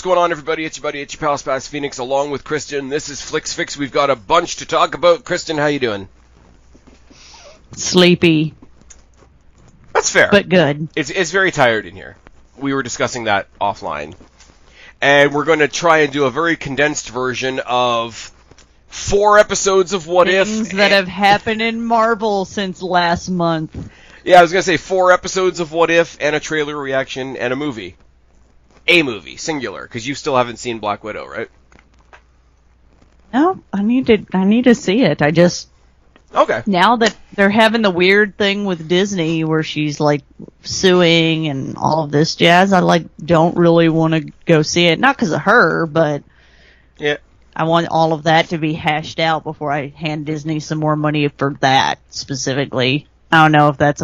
What's going on, everybody? It's your buddy, it's your pal Spaz Phoenix, along with Kristen. This is FLIX Fix. We've got a bunch to talk about. Kristen, how you doing? Sleepy. That's fair. But good. It's very tired in here. We were discussing that offline. And we're going to try and do a very condensed version of 4 episodes of What If. Things that have happened in Marvel since last month. Yeah, I was going to say 4 episodes of What If, and a trailer reaction, and a movie. A movie, singular, because you still haven't seen Black Widow, right? No, I need to see it. I just... Okay. Now that they're having the weird thing with Disney where she's like suing and all of this jazz, I don't really want to go see it. Not because of her, but yeah, I want all of that to be hashed out before I hand Disney some more money for that specifically. I don't know if that's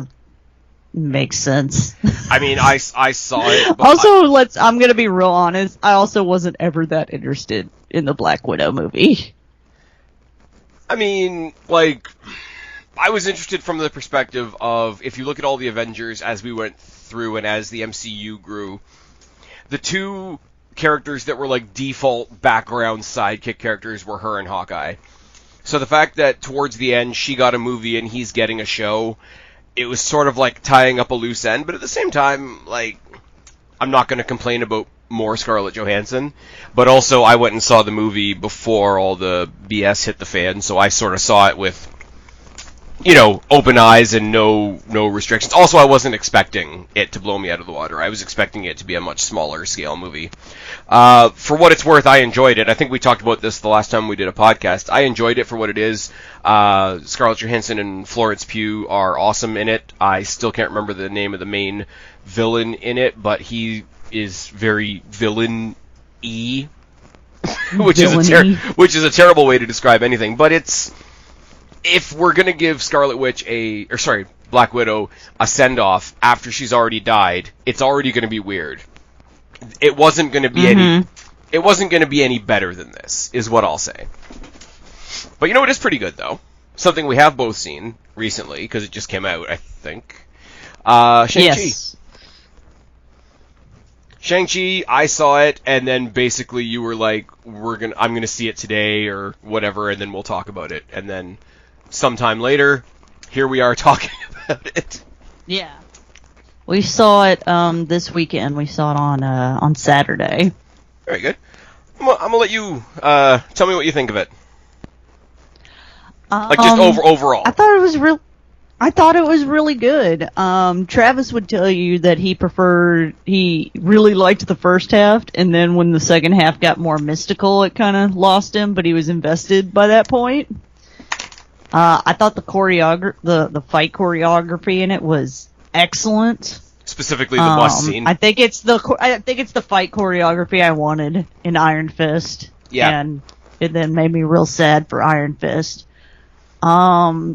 makes sense. I mean, I saw it. Also, I'm going to be real honest. I also wasn't ever that interested in the Black Widow movie. I mean, I was interested from the perspective of, if you look at all the Avengers as we went through and as the MCU grew, the 2 characters that were default background sidekick characters were her and Hawkeye. So the fact that towards the end she got a movie and he's getting a show, it was sort of like tying up a loose end, but at the same time, I'm not going to complain about more Scarlett Johansson, but also I went and saw the movie before all the BS hit the fan, so I sort of saw it with, open eyes and no restrictions. Also, I wasn't expecting it to blow me out of the water. I was expecting it to be a much smaller scale movie. For what it's worth, I enjoyed it. I think we talked about this the last time we did a podcast. I enjoyed it for what it is. Scarlett Johansson and Florence Pugh are awesome in it. I still can't remember the name of the main villain in it, but he is very villain-y, which is a terrible way to describe anything. But if we're gonna give Black Widow a send-off after she's already died, it's already gonna be weird. It wasn't gonna be any better than this, is what I'll say. But it is pretty good though. Something we have both seen recently because it just came out, I think. Shang-Chi. Yes. Shang-Chi, I saw it, and then basically you were like, I'm gonna see it today or whatever, and then we'll talk about it. And then sometime later, here we are talking about it. Yeah. We saw it this weekend. We saw it on Saturday. Very good. I'm gonna let you tell me what you think of it. Just overall. I thought it was really good. Travis would tell you that he really liked the first half, and then when the second half got more mystical, it kind of lost him, but he was invested by that point. I thought the fight choreography in it was excellent. Specifically the bus scene. I think it's the fight choreography I wanted in Iron Fist. Yeah. And it then made me real sad for Iron Fist. I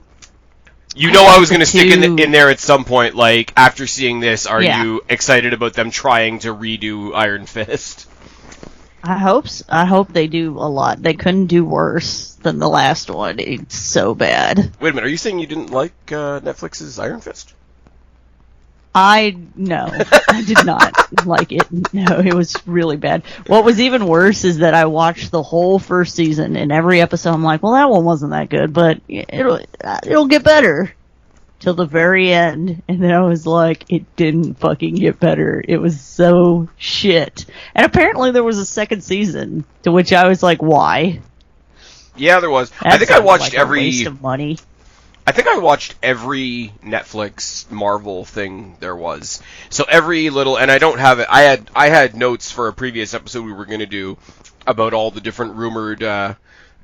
was going to stick in there at some point, after seeing this, are you excited about them trying to redo Iron Fist? I hope they do a lot. They couldn't do worse than the last one. It's so bad. Wait a minute, are you saying you didn't like Netflix's Iron Fist? No, I did not like it. No, it was really bad. What was even worse is that I watched the whole first season, and every episode I'm like, well, that one wasn't that good, but it'll get better till the very end. And then I was like, it didn't fucking get better. It was so shit. And apparently there was a second season, to which I was like, why? Yeah, there was. I think I watched a waste of money. I think I watched every Netflix Marvel thing there was. So every little, and I don't have it. I had notes for a previous episode we were going to do about all the different rumored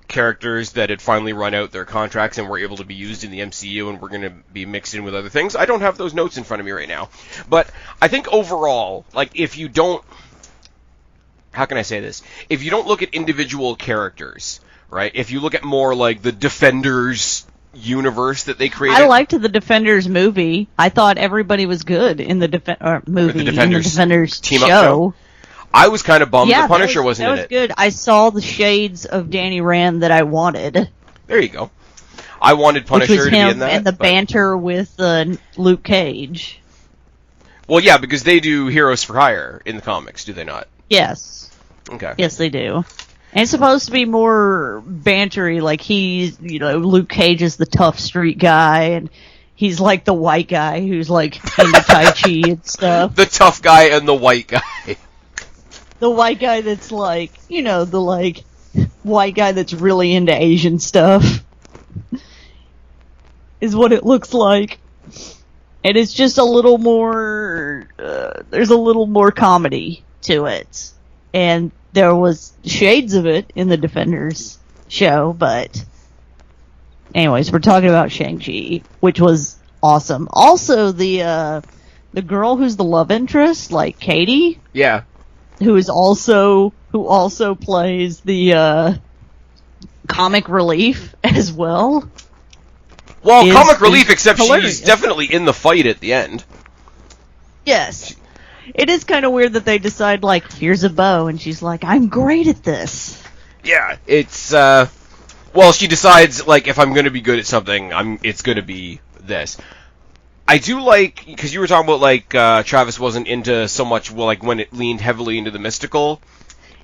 characters that had finally run out their contracts and were able to be used in the MCU and were going to be mixed in with other things. I don't have those notes in front of me right now. But I think overall, if you don't, how can I say this? If you don't look at individual characters, right? If you look at more the Defenders universe that they created. I liked the Defenders movie. I thought everybody was good in the movie, in the Defenders team show. I was kind of bummed the Punisher wasn't in it. That was good. I saw the shades of Danny Rand that I wanted. There you go. I wanted Punisher to be in that. And the banter with Luke Cage. Well, yeah, because they do Heroes for Hire in the comics, do they not? Yes. Okay. Yes, they do. And it's supposed to be more bantery, like he's, Luke Cage is the tough street guy, and he's like the white guy who's like into Tai Chi and stuff. The tough guy and the white guy. The white guy that's like, the like white guy that's really into Asian stuff is what it looks like. And it's just a little more, there's a little more comedy to it. And there was shades of it in the Defenders show, but anyways, we're talking about Shang-Chi, which was awesome. Also, the girl who's the love interest, like Katie. Yeah. Who also plays the comic relief as well. Well, comic relief, except hilarious. She's definitely in the fight at the end. Yes. It is kind of weird that they decide, like, here's a bow, and she's like, I'm great at this. Yeah, it's, well, she decides, like, if I'm going to be good at something, it's going to be this. I do like, because you were talking about, like, Travis wasn't into so much, well, like, when it leaned heavily into the mystical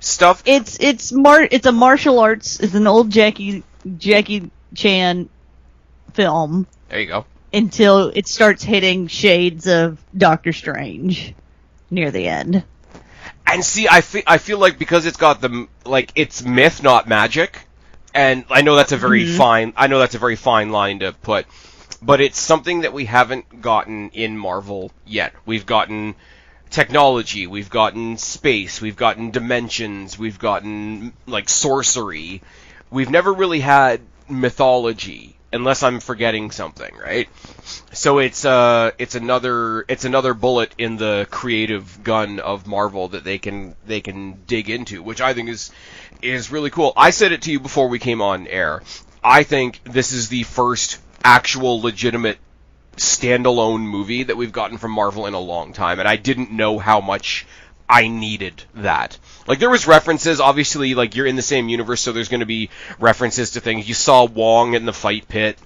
stuff. It's a martial arts, it's an old Jackie Chan film. There you go. Until it starts hitting shades of Doctor Strange near the end. And see, I feel like because it's got it's myth, not magic, and I know that's a very fine line to put, but it's something that we haven't gotten in Marvel yet. We've gotten technology, we've gotten space, we've gotten dimensions, we've gotten, like, sorcery. We've never really had mythology, unless I'm forgetting something, right? So it's another bullet in the creative gun of Marvel that they can dig into, which I think is really cool. I said it to you before we came on air. I think this is the first actual legitimate standalone movie that we've gotten from Marvel in a long time, and I didn't know how much I needed that. Like, there was references, obviously, like, you're in the same universe, so there's going to be references to things. You saw Wong in the fight pit,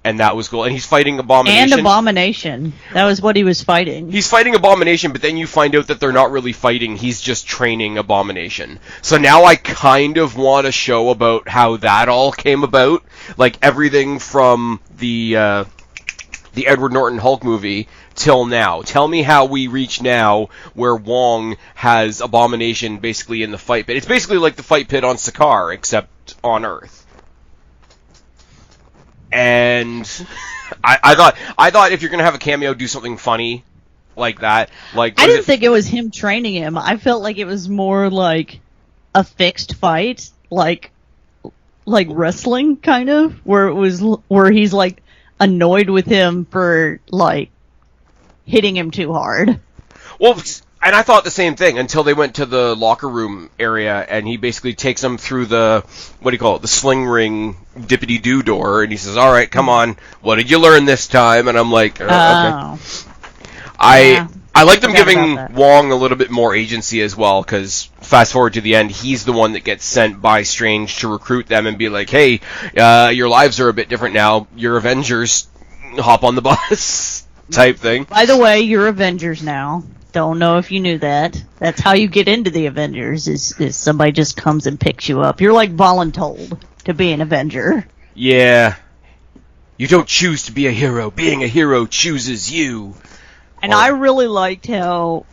and that was cool. And he's fighting Abomination. And Abomination. That was what he was fighting. He's fighting Abomination, but then you find out that they're not really fighting. He's just training Abomination. So now I kind of want a show about how that all came about. Like, everything from the Edward Norton Hulk movie till now. Tell me how we reach now where Wong has Abomination basically in the fight pit. It's basically like the fight pit on Sakaar, except on Earth. And I thought if you're gonna have a cameo, do something funny like that. Like, I didn't think it was him training him. I felt like it was more like a fixed fight, like wrestling kind of, where he's like annoyed with him for like hitting him too hard. Well, and I thought the same thing until they went to the locker room area, and he basically takes them through the, what do you call it, the sling ring dippity-doo door, and he says, all right, come on, what did you learn this time? And I'm like, okay. I like them giving Wong a little bit more agency as well, because fast forward to the end, he's the one that gets sent by Strange to recruit them and be like, hey, your lives are a bit different now, you're Avengers, hop on the bus, type thing. By the way, you're Avengers now. Don't know if you knew that. That's how you get into the Avengers, is somebody just comes and picks you up. You're like voluntold to be an Avenger. Yeah. You don't choose to be a hero. Being a hero chooses you. And I really liked how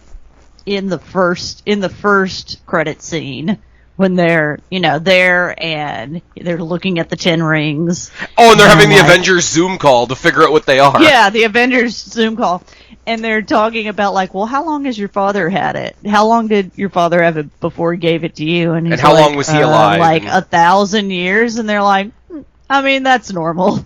in the first credit scene, when they're, there and they're looking at the 10 rings. Oh, and they're having the Avengers Zoom call to figure out what they are. Yeah, the Avengers Zoom call. And they're talking about, like, well, how long has your father had it? How long did your father have it before he gave it to you? And how long was he alive? Like 1,000 years. And they're like, I mean, that's normal.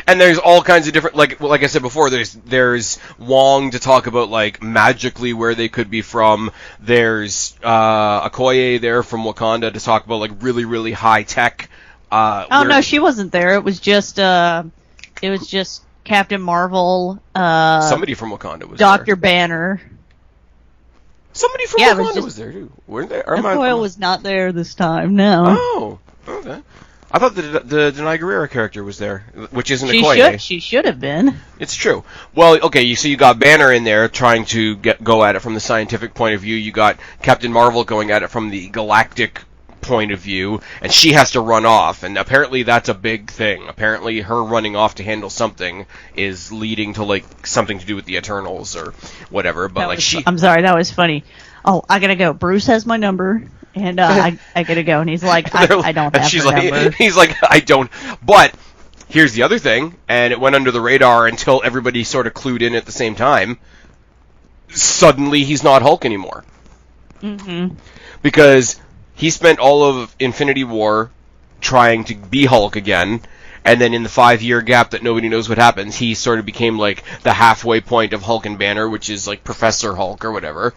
And there's all kinds of different, like I said before, there's Wong to talk about, like, magically where they could be from. There's Okoye there from Wakanda to talk about, like, really, really high tech. No, she wasn't there. It was just Captain Marvel. Somebody from Wakanda was Dr. there. Banner. Somebody from Wakanda was there too, weren't they? Okoye was not there this time. No. Oh, okay. I thought the Denai Guerrero character was there, which isn't a Okoye. She should have been. It's true. Well, okay, you got Banner in there trying to go at it from the scientific point of view. You got Captain Marvel going at it from the galactic point of view, and she has to run off, and apparently that's a big thing. Apparently her running off to handle something is leading to, like, something to do with the Eternals or whatever, but I'm sorry, that was funny. Oh, I gotta go. Bruce has my number. And I gotta go, and he's like, I don't have her number. He's like, I don't. But here's the other thing, and it went under the radar until everybody sort of clued in at the same time. Suddenly, he's not Hulk anymore. Mm-hmm. Because he spent all of Infinity War trying to be Hulk again, and then in the 5-year gap that nobody knows what happens, he sort of became like the halfway point of Hulk and Banner, which is like Professor Hulk or whatever.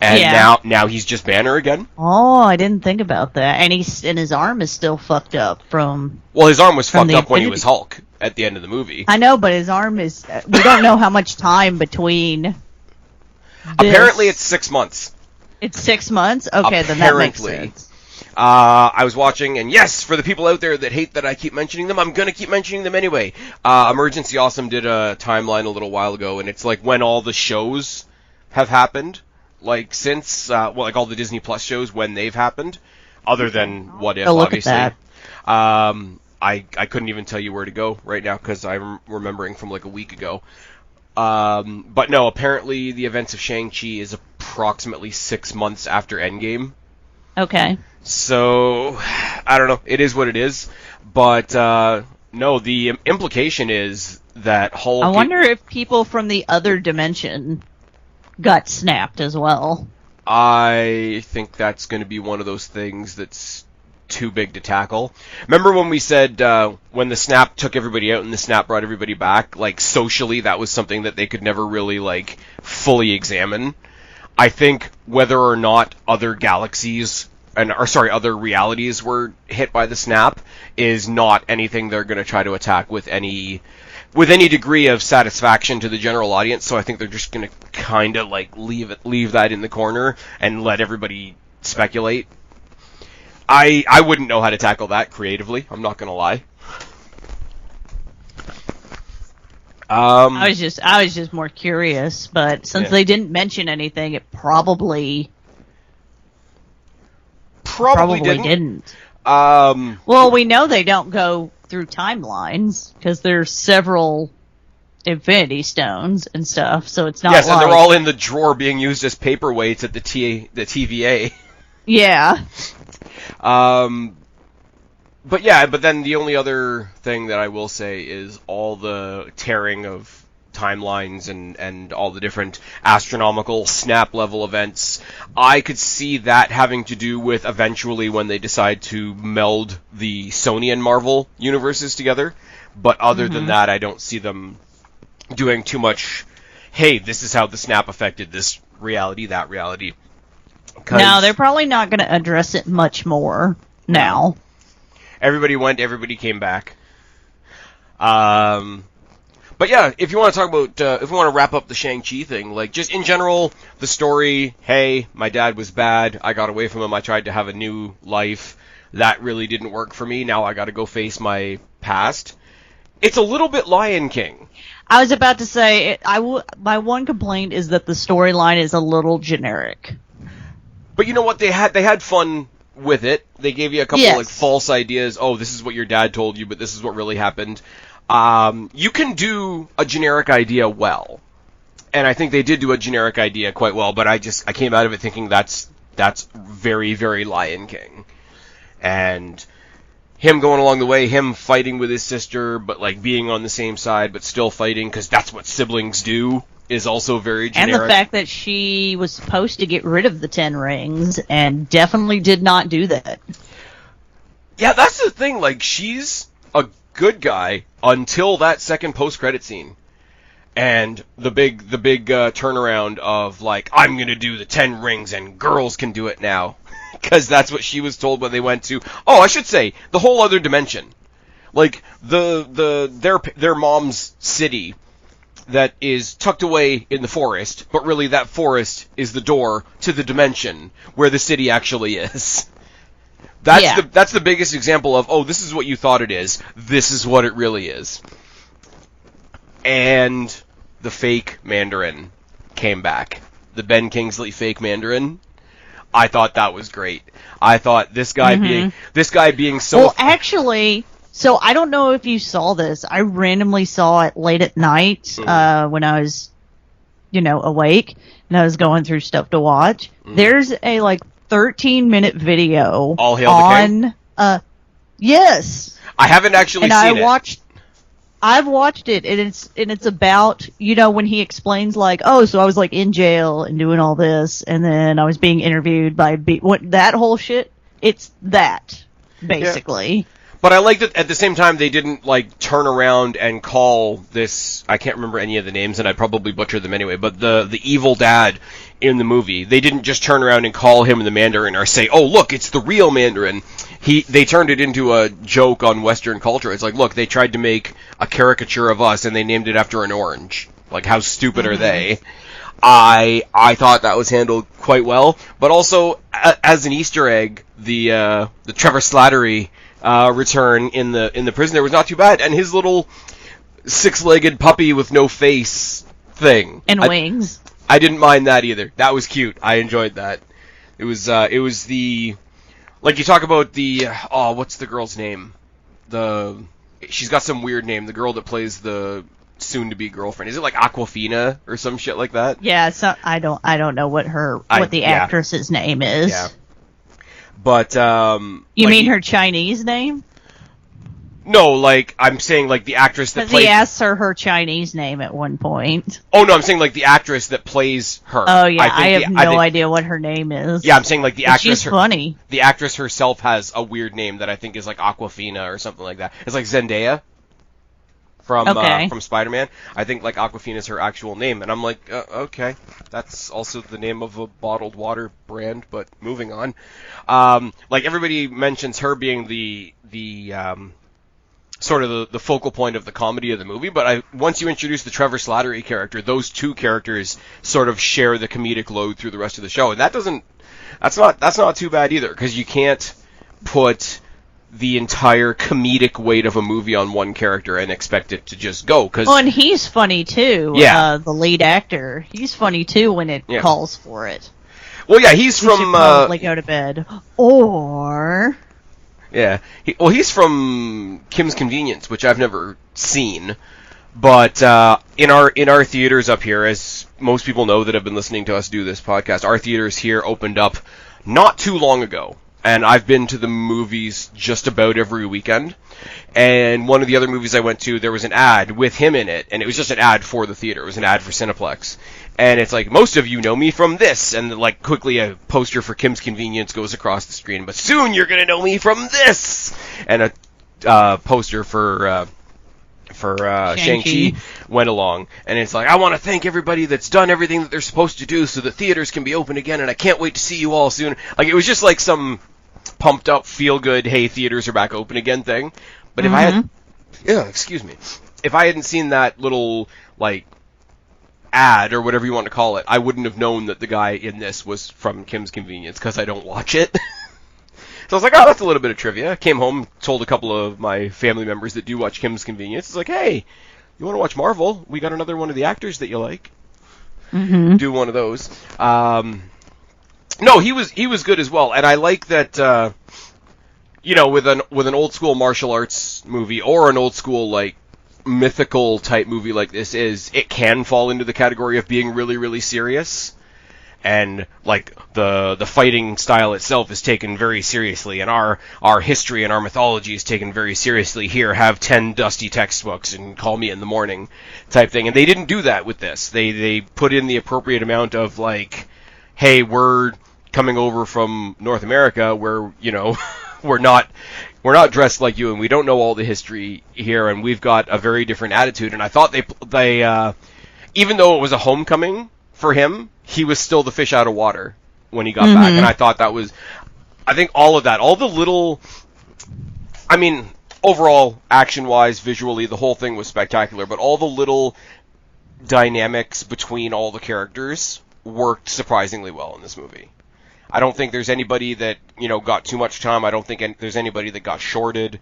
And now he's just Banner again? Oh, I didn't think about that. And his arm is still fucked up from... Well, his arm was fucked up when he was Hulk at the end of the movie. I know, but his arm is... We don't know how much time between... Apparently it's 6 months. It's 6 months? Okay, then that makes sense. I was watching, and yes, for the people out there that hate that I keep mentioning them, I'm going to keep mentioning them anyway. Emergency Awesome did a timeline a little while ago, and it's like when all the shows have happened. Like, since, like all the Disney Plus shows, when they've happened, other than What If, obviously. At that. I couldn't even tell you where to go right now, because I'm remembering from like a week ago. But no, apparently the events of Shang-Chi is approximately 6 months after Endgame. Okay. So, I don't know, it is what it is, but, no, the implication is that Hulk... I wonder if people from the other dimension... got snapped as well. I think that's going to be one of those things that's too big to tackle. Remember when we said when the snap took everybody out and the snap brought everybody back, like socially that was something that they could never really like fully examine. I think whether or not other galaxies other realities were hit by the snap is not anything they're going to try to attack with any degree of satisfaction to the general audience, so I think they're just going to kind of like leave that in the corner and let everybody speculate. I wouldn't know how to tackle that creatively, I'm not going to lie. I was just more curious, but since they didn't mention anything, it probably didn't. Well, we know they don't go through timelines because there's several Infinity Stones and stuff, so it's not. Yes, and they're all in the drawer being used as paperweights at the TVA. Yeah. But then the only other thing that I will say is all the tearing of timelines and all the different astronomical snap level events. I could see that having to do with eventually when they decide to meld the Sony and Marvel universes together. But other than that, I don't see them doing too much, hey, this is how the snap affected this reality, that reality. No, they're probably not going to address it much more now. Everybody went, everybody came back. But yeah, if you want to talk about, if we want to wrap up the Shang-Chi thing, like, just in general, the story, hey, my dad was bad, I got away from him, I tried to have a new life, that really didn't work for me, now I gotta go face my past. It's a little bit Lion King. I was about to say, my one complaint is that the storyline is a little generic. But you know what, they had fun with it. They gave you a couple like false ideas, oh, this is what your dad told you, but this is what really happened. You can do a generic idea well. And I think they did do a generic idea quite well, but I came out of it thinking that's very, very Lion King. And him going along the way, him fighting with his sister, but like being on the same side, but still fighting, because that's what siblings do, is also very generic. And the fact that she was supposed to get rid of the 10 rings, and definitely did not do that. Yeah, that's the thing, like, she's a good guy until that second post-credit scene. And the big turnaround of, like, I'm gonna do the 10 rings and girls can do it now. Because that's what she was told when they went to, oh, I should say, the whole other dimension. Like, their mom's city that is tucked away in the forest, but really that forest is the door to the dimension where the city actually is. That's the biggest example of, oh, this is what you thought it is. This is what it really is. And the fake Mandarin came back. The Ben Kingsley fake Mandarin. I thought that was great. I thought this guy being so... Well, actually, so I don't know if you saw this. I randomly saw it late at night when I was, awake, and I was going through stuff to watch. There's a, 13-minute video All Hail the King? Yes. I haven't actually seen it. I've watched it, and it's about, when he explains, so I was, in jail and doing all this, and then I was being interviewed by, that whole shit, it's that, basically. Yeah. But I like that at the same time they didn't, turn around and call this, I can't remember any of the names, and I'd probably butcher them anyway, but the evil dad in the movie, they didn't just turn around and call him the Mandarin or say, oh, look, it's the real Mandarin. They turned it into a joke on Western culture. It's like, look, they tried to make a caricature of us, and they named it after an orange. Like, how stupid are they? I thought that was handled quite well, but also, as an Easter egg, the Trevor Slattery return in the prison there was not too bad, and his little six-legged puppy with no face thing and wings. I didn't mind that either. That was cute. I enjoyed that. It was the, you talk about the, what's the girl's name? She's got some weird name. The girl that plays the soon-to-be girlfriend. Is it Aquafina or some shit like that? Yeah. So I don't know what the actress's name is. Yeah. But you mean her Chinese name? No, I'm saying the actress that plays... he asks her Chinese name at one point. Oh, no, I'm saying the actress that plays her. Oh, yeah, I have no idea what her name is. Yeah, I'm saying the actress... She's funny. The actress herself has a weird name that I think is Aquafina or something like that. It's Zendaya from Spider-Man. I think Aquafina is her actual name, and I'm okay, that's also the name of a bottled water brand, but moving on. Everybody mentions her being the sort of the focal point of the comedy of the movie, but once you introduce the Trevor Slattery character, those two characters sort of share the comedic load through the rest of the show, and that's not too bad either, because you can't put the entire comedic weight of a movie on one character and expect it to just go. And he's funny too. Yeah. The lead actor, he's funny too when it calls for it. Well, yeah, he's from... should probably go to bed. Or... Yeah. He's from Kim's Convenience, which I've never seen. But in our theaters up here, as most people know that have been listening to us do this podcast, our theaters here opened up not too long ago. And I've been to the movies just about every weekend. And one of the other movies I went to, there was an ad with him in it. And it was just an ad for the theater. It was an ad for Cineplex. And it's most of you know me from this. And quickly a poster for Kim's Convenience goes across the screen. But soon you're going to know me from this! And a poster for Shang-Chi went along. And it's I want to thank everybody that's done everything that they're supposed to do so the theaters can be open again. And I can't wait to see you all soon. It was just some pumped up, feel good, hey, theaters are back open again thing. But if I had... Yeah, excuse me. If I hadn't seen that little, ad or whatever you want to call it, I wouldn't have known that the guy in this was from Kim's Convenience because I don't watch it. So I was that's a little bit of trivia. I came home, told a couple of my family members that do watch Kim's Convenience. It's hey, you want to watch Marvel? We got another one of the actors that you like. Mm-hmm. Do one of those. No, he was good as well, and I like that. With an old school martial arts movie or an old school mythical type movie like this it can fall into the category of being really, really serious. And the fighting style itself is taken very seriously, and our history and our mythology is taken very seriously. Here, have 10 dusty textbooks and call me in the morning type thing. And they didn't do that with this. They put in the appropriate amount of hey, we're coming over from North America where we're not dressed like you, and we don't know all the history here, and we've got a very different attitude. And I thought they even though it was a homecoming for him, he was still the fish out of water when he got back. And I thought I think all of that, all the little, overall, action-wise, visually, the whole thing was spectacular, but all the little dynamics between all the characters worked surprisingly well in this movie. I don't think there's anybody that, got too much time. I don't think there's anybody that got shorted.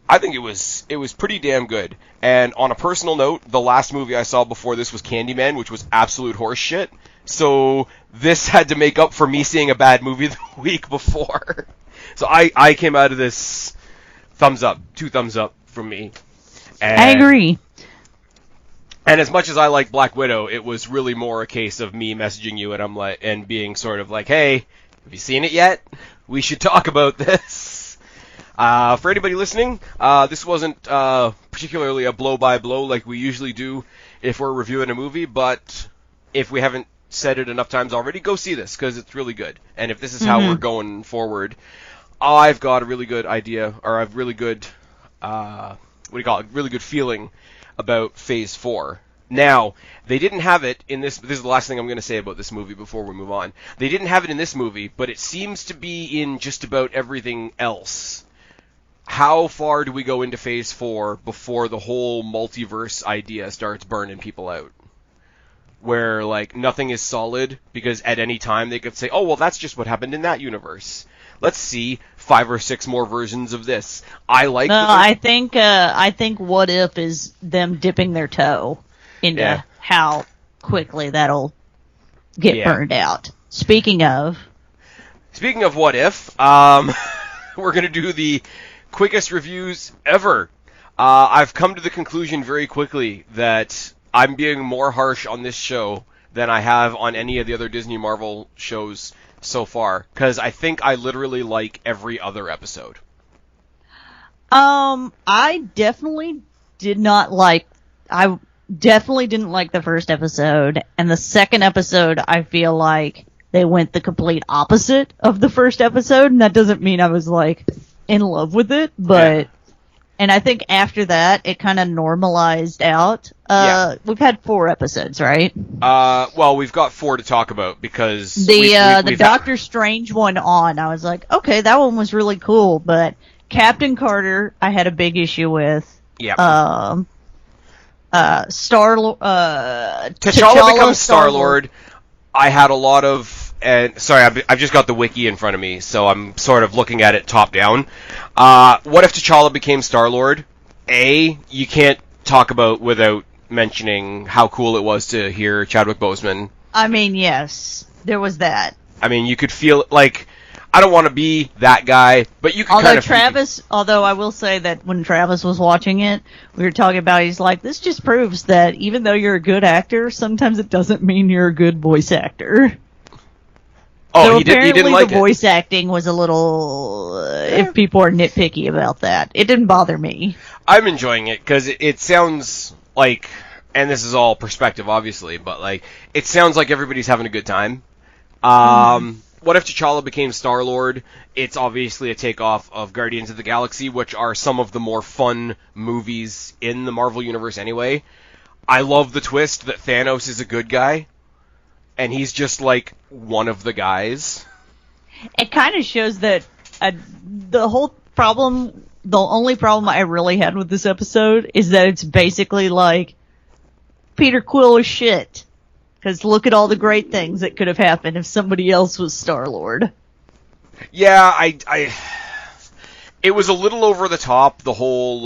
I think it was pretty damn good. And on a personal note, the last movie I saw before this was Candyman, which was absolute horseshit. So this had to make up for me seeing a bad movie the week before. So I came out of this thumbs up, 2 thumbs up from me. And I agree. And as much as I like Black Widow, it was really more a case of me messaging you and being sort of like, hey, have you seen it yet? We should talk about this. For anybody listening, this wasn't particularly a blow-by-blow like we usually do if we're reviewing a movie, but if we haven't said it enough times already, go see this, because it's really good. And if this is how we're going forward, I've got a really good idea, or I've really good, really good feeling about Phase 4. Now, they didn't have it in this is the last thing I'm going to say about this movie before we move on. They didn't have it in this movie, but it seems to be in just about everything else. How far do we go into Phase 4 before the whole multiverse idea starts burning people out? Where, nothing is solid, because at any time they could say, oh, well, that's just what happened in that universe. Let's see 5 or 6 more versions of this. I think What If is them dipping their toe into how quickly that'll get burned out. Speaking of What If, we're going to do the quickest reviews ever. I've come to the conclusion very quickly that I'm being more harsh on this show than I have on any of the other Disney Marvel shows so far, because I think I literally like every other episode. I definitely didn't like the first episode, and the second episode I feel like they went the complete opposite of the first episode, and that doesn't mean I was in love with it, but and I think after that it kind of normalized out. We've had 4 episodes, right? Well, we've got 4 to talk about, because the Doctor Strange one I was like, okay, that one was really cool, but Captain Carter I had a big issue with. Yeah. T'Challa becomes Star-Lord. I had a lot of, and sorry, I've just got the wiki in front of me, so I'm sort of looking at it top down. What if T'Challa became Star-Lord? You can't talk about without mentioning how cool it was to hear Chadwick Boseman. I mean, yes, there was that. I mean, you could feel I don't want to be that guy, but you could Although I will say that when Travis was watching it, we were talking about, he's like, this just proves that even though you're a good actor, sometimes it doesn't mean you're a good voice actor. Oh, so he didn't like it. Apparently the voice acting was a little, if people are nitpicky about that. It didn't bother me. I'm enjoying it, because it sounds like, and this is all perspective, obviously, but it sounds like everybody's having a good time. What if T'Challa became Star-Lord? It's obviously a takeoff of Guardians of the Galaxy, which are some of the more fun movies in the Marvel Universe anyway. I love the twist that Thanos is a good guy, and he's just one of the guys. It kind of shows that the only problem I really had with this episode is that it's basically Peter Quill is shit. Because look at all the great things that could have happened if somebody else was Star-Lord. Yeah, it was a little over the top, the whole,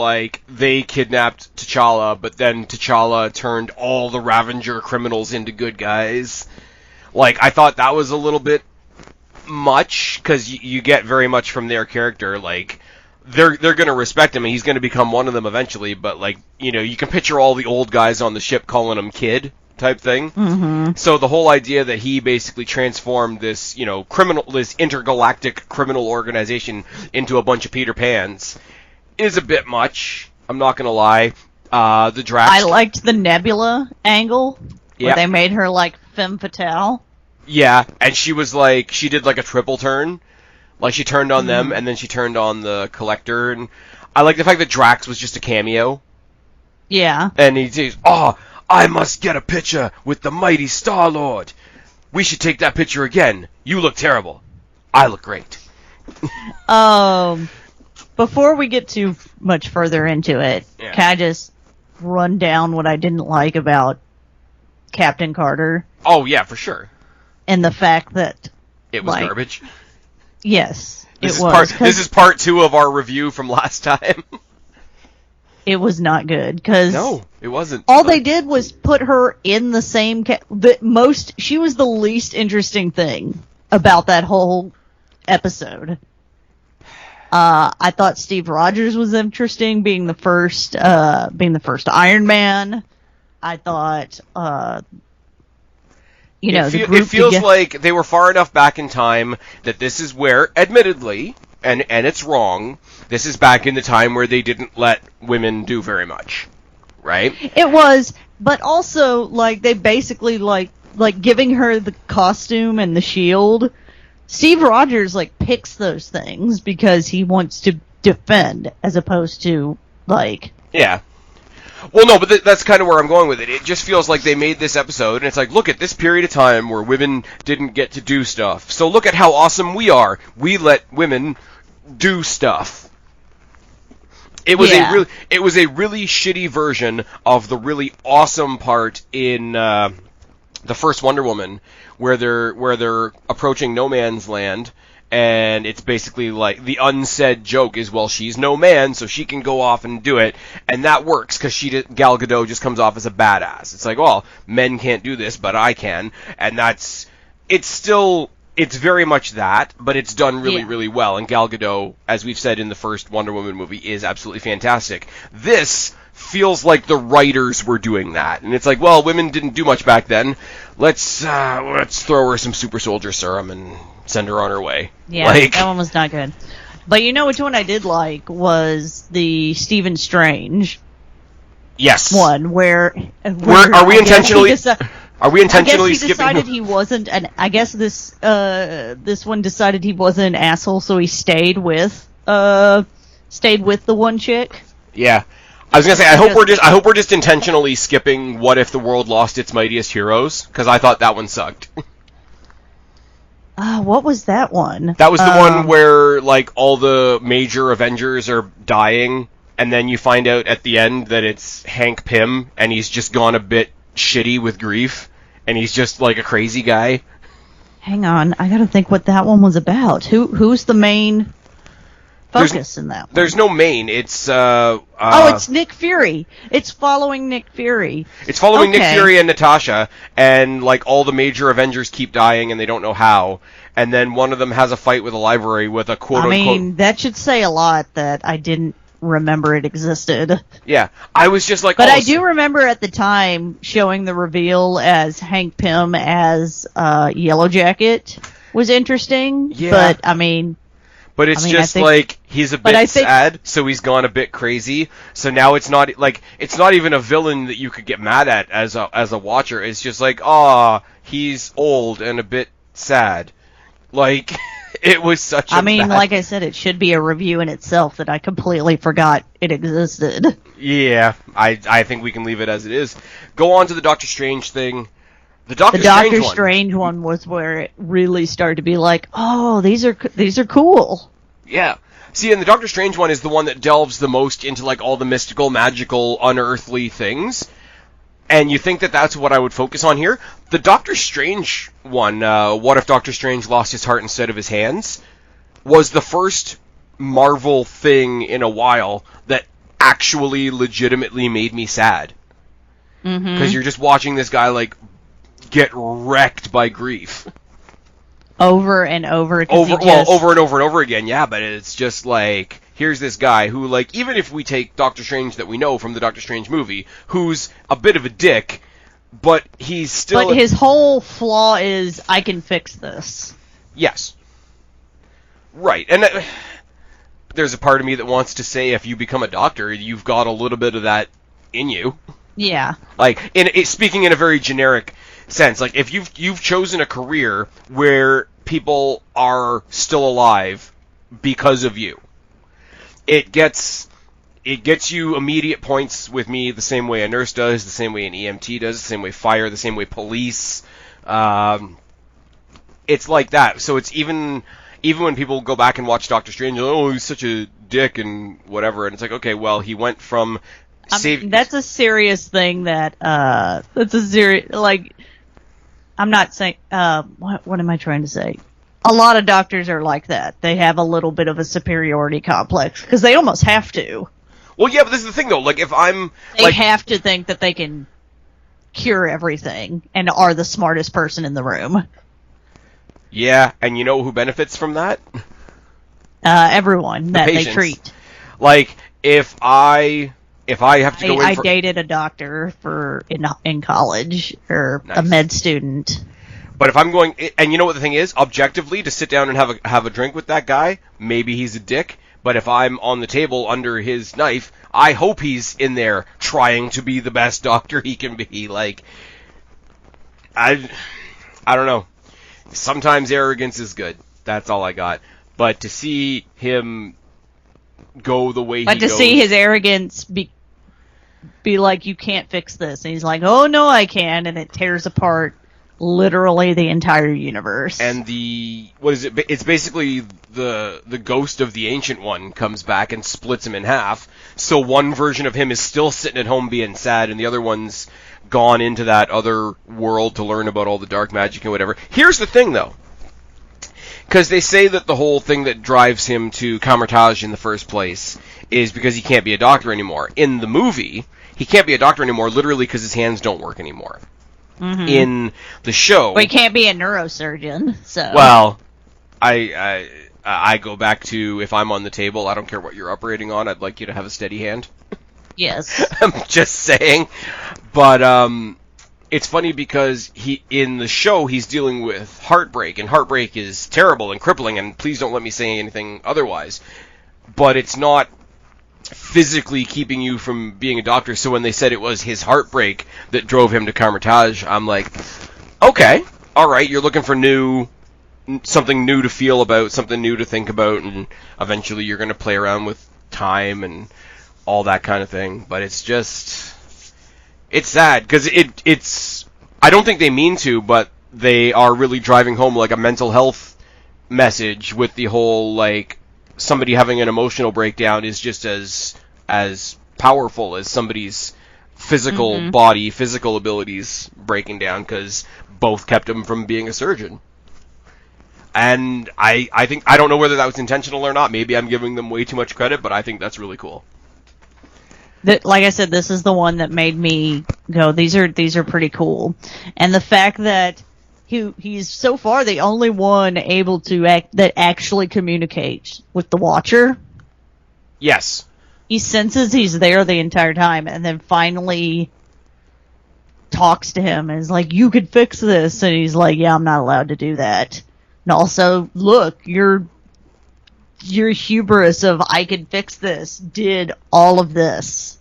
they kidnapped T'Challa, but then T'Challa turned all the Ravager criminals into good guys. I thought that was a little bit much, because you get very much from their character, they're going to respect him, and he's going to become one of them eventually, but, you can picture all the old guys on the ship calling him kid type thing. Mm-hmm. So the whole idea that he basically transformed this, this intergalactic criminal organization into a bunch of Peter Pans is a bit much. I'm not gonna lie. The Drax. I liked the Nebula angle where they made her femme fatale. Yeah, and she was she did a triple turn. She turned on them, and then she turned on the Collector. And I like the fact that Drax was just a cameo. Yeah. And he says, I must get a picture with the mighty Star-Lord. We should take that picture again. You look terrible. I look great. Before we get too much further into it, can I just run down what I didn't like about Captain Carter? Oh, yeah, for sure. And the fact that It was garbage. Yes, this is part 2 of our review from last time. It was not good because no, it wasn't. All they did was put her in the same. She was the least interesting thing about that whole episode. I thought Steve Rogers was interesting, being the first Iron Man. I thought, it feels like they were far enough back in time that this is where, admittedly, and it's wrong, this is back in the time where they didn't let women do very much, right? It was, but also, like, they basically, like giving her the costume and the shield. Steve Rogers, like, picks those things because he wants to defend as opposed to, like... Yeah. Well, no, but that's kind of where I'm going with it. It just feels like they made this episode, and it's like, look at this period of time where women didn't get to do stuff. So look at how awesome we are. We let women do stuff. It was a really shitty version of the really awesome part in the first Wonder Woman, where they're approaching no man's land. And it's basically like the unsaid joke is, well, she's no man, so she can go off and do it, and that works because Gal Gadot just comes off as a badass. It's like, well, men can't do this, but I can, and it's very much that, but it's done really, really well. And Gal Gadot, as we've said in the first Wonder Woman movie, is absolutely fantastic. This feels like the writers were doing that, and it's like, well, women didn't do much back then. Let's throw her some super soldier serum and send her on her way. Yeah, that one was not good. But you know which one I did like was the Stephen Strange. Yes. One where are we intentionally skipping? I guess he decided he wasn't, and I guess this one decided he wasn't an asshole, so he stayed with the one chick. Yeah. I was gonna say, I hope we're just intentionally skipping What If the World Lost Its Mightiest Heroes, because I thought that one sucked. What was that one? That was the one where, like, all the major Avengers are dying, and then you find out at the end that it's Hank Pym, and he's just gone a bit shitty with grief, and he's just, like, a crazy guy. Hang on, I gotta think what that one was about. Who's the main focus in that one? There's no main, it's, it's Nick Fury. It's following Nick Fury. It's following Nick Fury and Natasha, and, like, all the major Avengers keep dying, and they don't know how. And then one of them has a fight with a library with a quote-unquote... I mean, that should say a lot that I didn't remember it existed. Yeah, I was just like... But I do remember at the time showing the reveal as Hank Pym as Yellow Jacket was interesting. Yeah. But, I mean... But it's like, he's a bit sad, so he's gone a bit crazy. So now it's not even a villain that you could get mad at as a watcher. It's just like, he's old and a bit sad. Like, it was such a like I said, it should be a review in itself that I completely forgot it existed. Yeah, I think we can leave it as it is. Go on to the Doctor Strange thing. The Doctor Strange one was where it really started to be like, oh, these are cool. Yeah. See, and the Doctor Strange one is the one that delves the most into, like, all the mystical, magical, unearthly things. And you think that that's what I would focus on here? The Doctor Strange one, What If Doctor Strange Lost His Heart Instead of His Hands, was the first Marvel thing in a while that actually legitimately made me sad. Because you're just watching this guy, like, get wrecked by grief. Over and over. Over and over and over again, yeah, but it's just like, here's this guy who, like, even if we take Doctor Strange that we know from the Doctor Strange movie, who's a bit of a dick, but he's still... But his whole flaw is, I can fix this. Yes. Right, and there's a part of me that wants to say if you become a doctor, you've got a little bit of that in you. Yeah. Like, speaking in a very generic sense, like, if you've chosen a career where people are still alive because of you, it gets you immediate points with me the same way a nurse does, the same way an EMT does, the same way fire, the same way police. It's like that. So it's even when people go back and watch Doctor Strange, oh, he's such a dick and whatever, and it's like, okay, well, he went from that's a serious thing that that's a serious, like, I'm not saying what am I trying to say? A lot of doctors are like that. They have a little bit of a superiority complex because they almost have to. Well, yeah, but this is the thing though. Like, if I'm, they have to think that they can cure everything and are the smartest person in the room. Yeah, and you know who benefits from that? Everyone that they treat. Like, if I have to go in I dated a doctor in college, or nice. A med student. But if I'm going, and you know what the thing is, objectively, to sit down and have a drink with that guy, maybe he's a dick. But if I'm on the table under his knife, I hope he's in there trying to be the best doctor he can be. Like, I don't know. Sometimes arrogance is good. That's all I got. But to see him go the way he goes... But to see his arrogance be like, you can't fix this. And he's like, oh, no, I can. And it tears apart literally the entire universe. And what is it? It's basically the ghost of the Ancient One comes back and splits him in half. So one version of him is still sitting at home being sad, and the other one's gone into that other world to learn about all the dark magic and whatever. Here's the thing, though. Because they say that the whole thing that drives him to Kamar-Taj in the first place is because he can't be a doctor anymore. In the movie, he can't be a doctor anymore literally because his hands don't work anymore. Mm-hmm. In the show... Well, he can't be a neurosurgeon, so... Well, I go back to, if I'm on the table, I don't care what you're operating on, I'd like you to have a steady hand. Yes. I'm just saying. But, it's funny because in the show, he's dealing with heartbreak, and heartbreak is terrible and crippling, and please don't let me say anything otherwise. But it's not physically keeping you from being a doctor, so when they said it was his heartbreak that drove him to Kamar-Taj, I'm like, okay, alright, you're looking for something new to feel about, something new to think about, and eventually you're going to play around with time and all that kind of thing. But it's just... It's sad, because it's... I don't think they mean to, but they are really driving home, like, a mental health message with the whole, like, somebody having an emotional breakdown is just as powerful as somebody's physical body, physical abilities breaking down, because both kept him from being a surgeon. And I think... I don't know whether that was intentional or not. Maybe I'm giving them way too much credit, but I think that's really cool. Like I said, this is the one that made me go, these are pretty cool. And the fact that he's so far the only one able to that actually communicates with the Watcher. Yes. He senses he's there the entire time, and then finally talks to him and is like, you could fix this. And he's like, yeah, I'm not allowed to do that. And also, look, your hubris of I can fix this did all of this.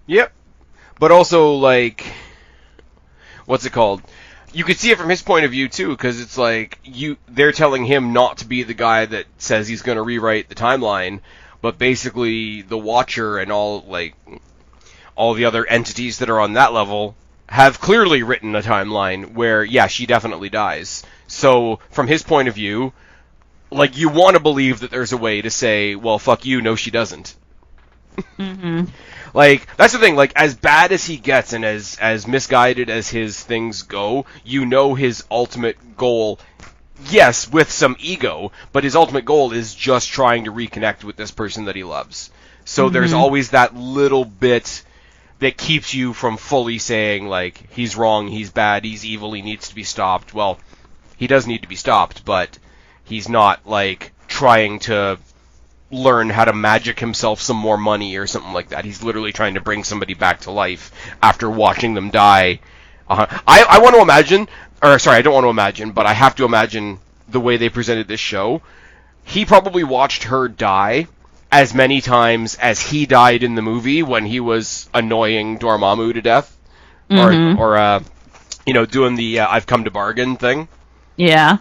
Yep. But also, like, what's it called? You could see it from his point of view, too, because it's like, they're telling him not to be the guy that says he's going to rewrite the timeline, but basically the Watcher and all the other entities that are on that level have clearly written a timeline where, yeah, she definitely dies. So, from his point of view, like, you want to believe that there's a way to say, well, fuck you, no, she doesn't. Mm-hmm. Like, that's the thing, like, as bad as he gets and as misguided as his things go, you know his ultimate goal, yes, with some ego, but his ultimate goal is just trying to reconnect with this person that he loves. So there's always that little bit that keeps you from fully saying, like, he's wrong, he's bad, he's evil, he needs to be stopped. Well, he does need to be stopped, but he's not, like, trying to learn how to magic himself some more money or something like that. He's literally trying to bring somebody back to life after watching them die. I want to imagine, or sorry, I don't want to imagine, but I have to imagine the way they presented this show. He probably watched her die as many times as he died in the movie when he was annoying Dormammu to death. Or doing the I've come to bargain thing. Yeah.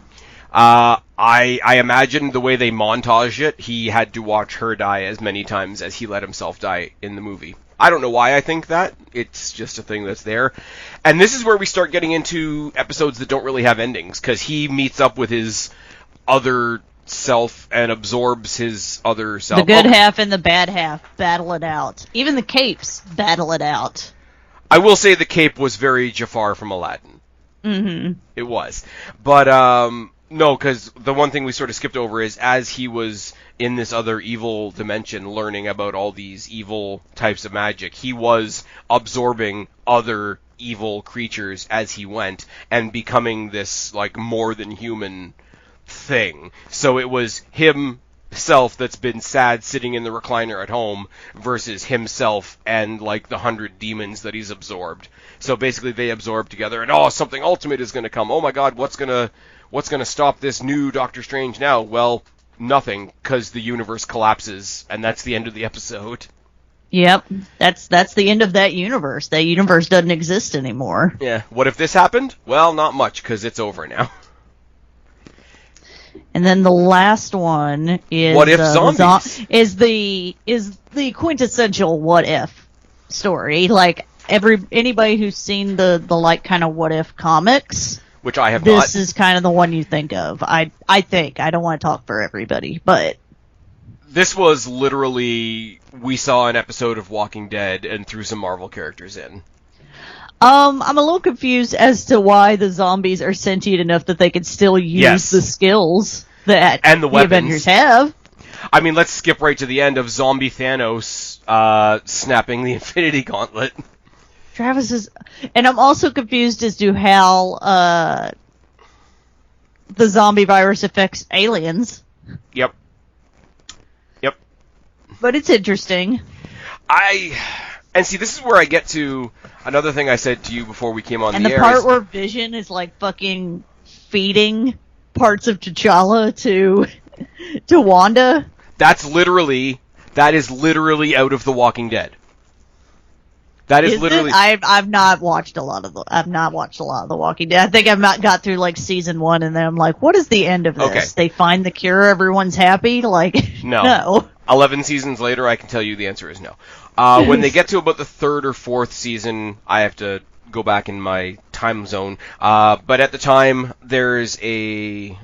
I imagine the way they montage it, he had to watch her die as many times as he let himself die in the movie. I don't know why I think that. It's just a thing that's there. And this is where we start getting into episodes that don't really have endings, because he meets up with his other self and absorbs his other self. The good half and the bad half battle it out. Even the capes battle it out. I will say the cape was very Jafar from Aladdin. Mm-hmm. It was. But, no, because the one thing we sort of skipped over is as he was in this other evil dimension learning about all these evil types of magic, he was absorbing other evil creatures as he went and becoming this, like, more than human thing. So it was himself that's been sad sitting in the recliner at home versus himself and, like, the 100 demons that he's absorbed. So basically they absorb together and, something ultimate is going to come. Oh my god, what's going to stop this new Doctor Strange now? Well, nothing, because the universe collapses, and that's the end of the episode. Yep, that's the end of that universe. That universe doesn't exist anymore. Yeah, what if this happened? Well, not much, because it's over now. And then the last one is What If Zombies? is the quintessential what if story. Like anybody who's seen the like kind of what if comics, Which I have not. This is kind of the one you think of. I think. I don't want to talk for everybody, but This was literally, we saw an episode of Walking Dead and threw some Marvel characters in. I'm a little confused as to why the zombies are sentient enough that they could still use the skills that and the weapons. Avengers have. I mean, let's skip right to the end of Zombie Thanos snapping the Infinity Gauntlet. Travis is... And I'm also confused as to how the zombie virus affects aliens. Yep. But it's interesting. And see, this is where I get to another thing I said to you before we came on the air. And the part where Vision is, like, fucking feeding parts of T'Challa to Wanda. That is literally out of The Walking Dead. That is literally. I've not watched a lot of The Walking Dead. I think I've not got through like season 1, and then I'm like, what is the end of this? Okay. They find the cure, everyone's happy? Like, no. 11 seasons later, I can tell you the answer is no. When they get to about the 3rd or 4th season, I have to go back in my time zone. But at the time, there's a.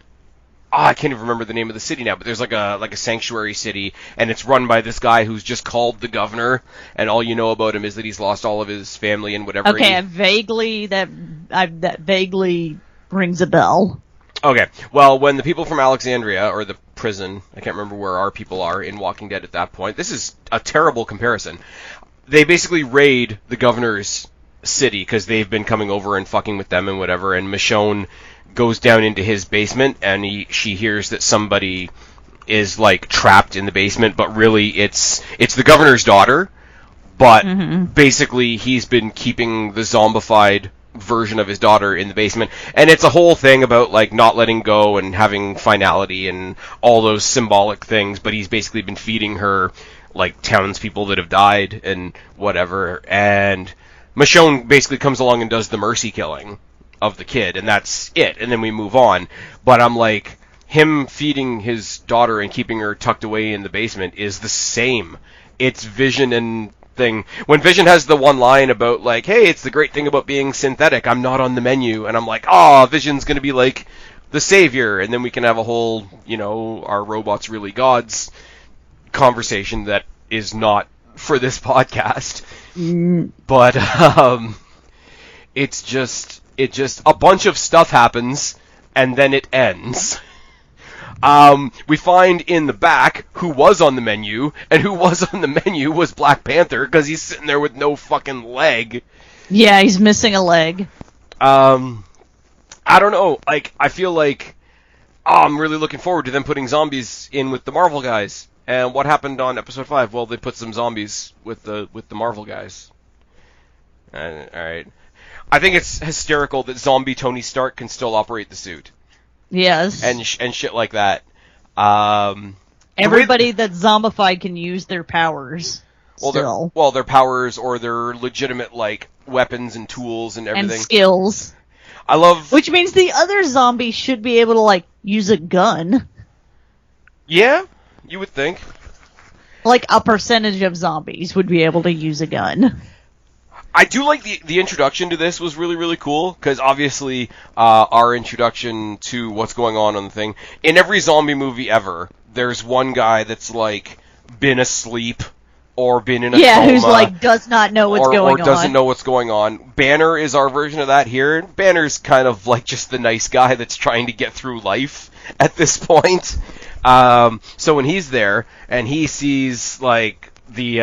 I can't even remember the name of the city now, but there's like a sanctuary city, and it's run by this guy who's just called the governor, and all you know about him is that he's lost all of his family and whatever. Okay, that vaguely rings a bell. Okay, well, when the people from Alexandria, or the prison, I can't remember where our people are in Walking Dead at that point, this is a terrible comparison. They basically raid the governor's city, because they've been coming over and fucking with them and whatever, and Michonne goes down into his basement, and she hears that somebody is, like, trapped in the basement, but really it's the governor's daughter, but basically he's been keeping the zombified version of his daughter in the basement, and it's a whole thing about, like, not letting go and having finality and all those symbolic things, but he's basically been feeding her, like, townspeople that have died and whatever, and Michonne basically comes along and does the mercy killing of the kid, and that's it, and then we move on. But I'm like, him feeding his daughter and keeping her tucked away in the basement is the same. It's Vision and thing. When Vision has the one line about, like, hey, it's the great thing about being synthetic, I'm not on the menu, and I'm like, Vision's gonna be, like, the savior, and then we can have a whole, our robots really gods conversation that is not for this podcast. But, it's just a bunch of stuff happens, and then it ends. We find in the back who was on the menu, and who was on the menu was Black Panther, because he's sitting there with no fucking leg. Yeah, he's missing a leg. I don't know, like, I feel like, I'm really looking forward to them putting zombies in with the Marvel guys. And what happened on episode 5? Well, they put some zombies with the Marvel guys. Alright. I think it's hysterical that zombie Tony Stark can still operate the suit. Yes. And shit like that. Everybody that's zombified can use their powers. Their powers or their legitimate, like, weapons and tools and everything. And skills. Which means the other zombies should be able to, like, use a gun. Yeah, you would think. Like, a percentage of zombies would be able to use a gun. I do like the introduction to this was really, really cool, because obviously our introduction to what's going on the thing, in every zombie movie ever, there's one guy that's, like, been asleep or been in a coma. Who's like does not know what's going on. Or doesn't know what's going on. Banner is our version of that here. Banner's kind of like just the nice guy that's trying to get through life at this point. So when he's there and he sees like the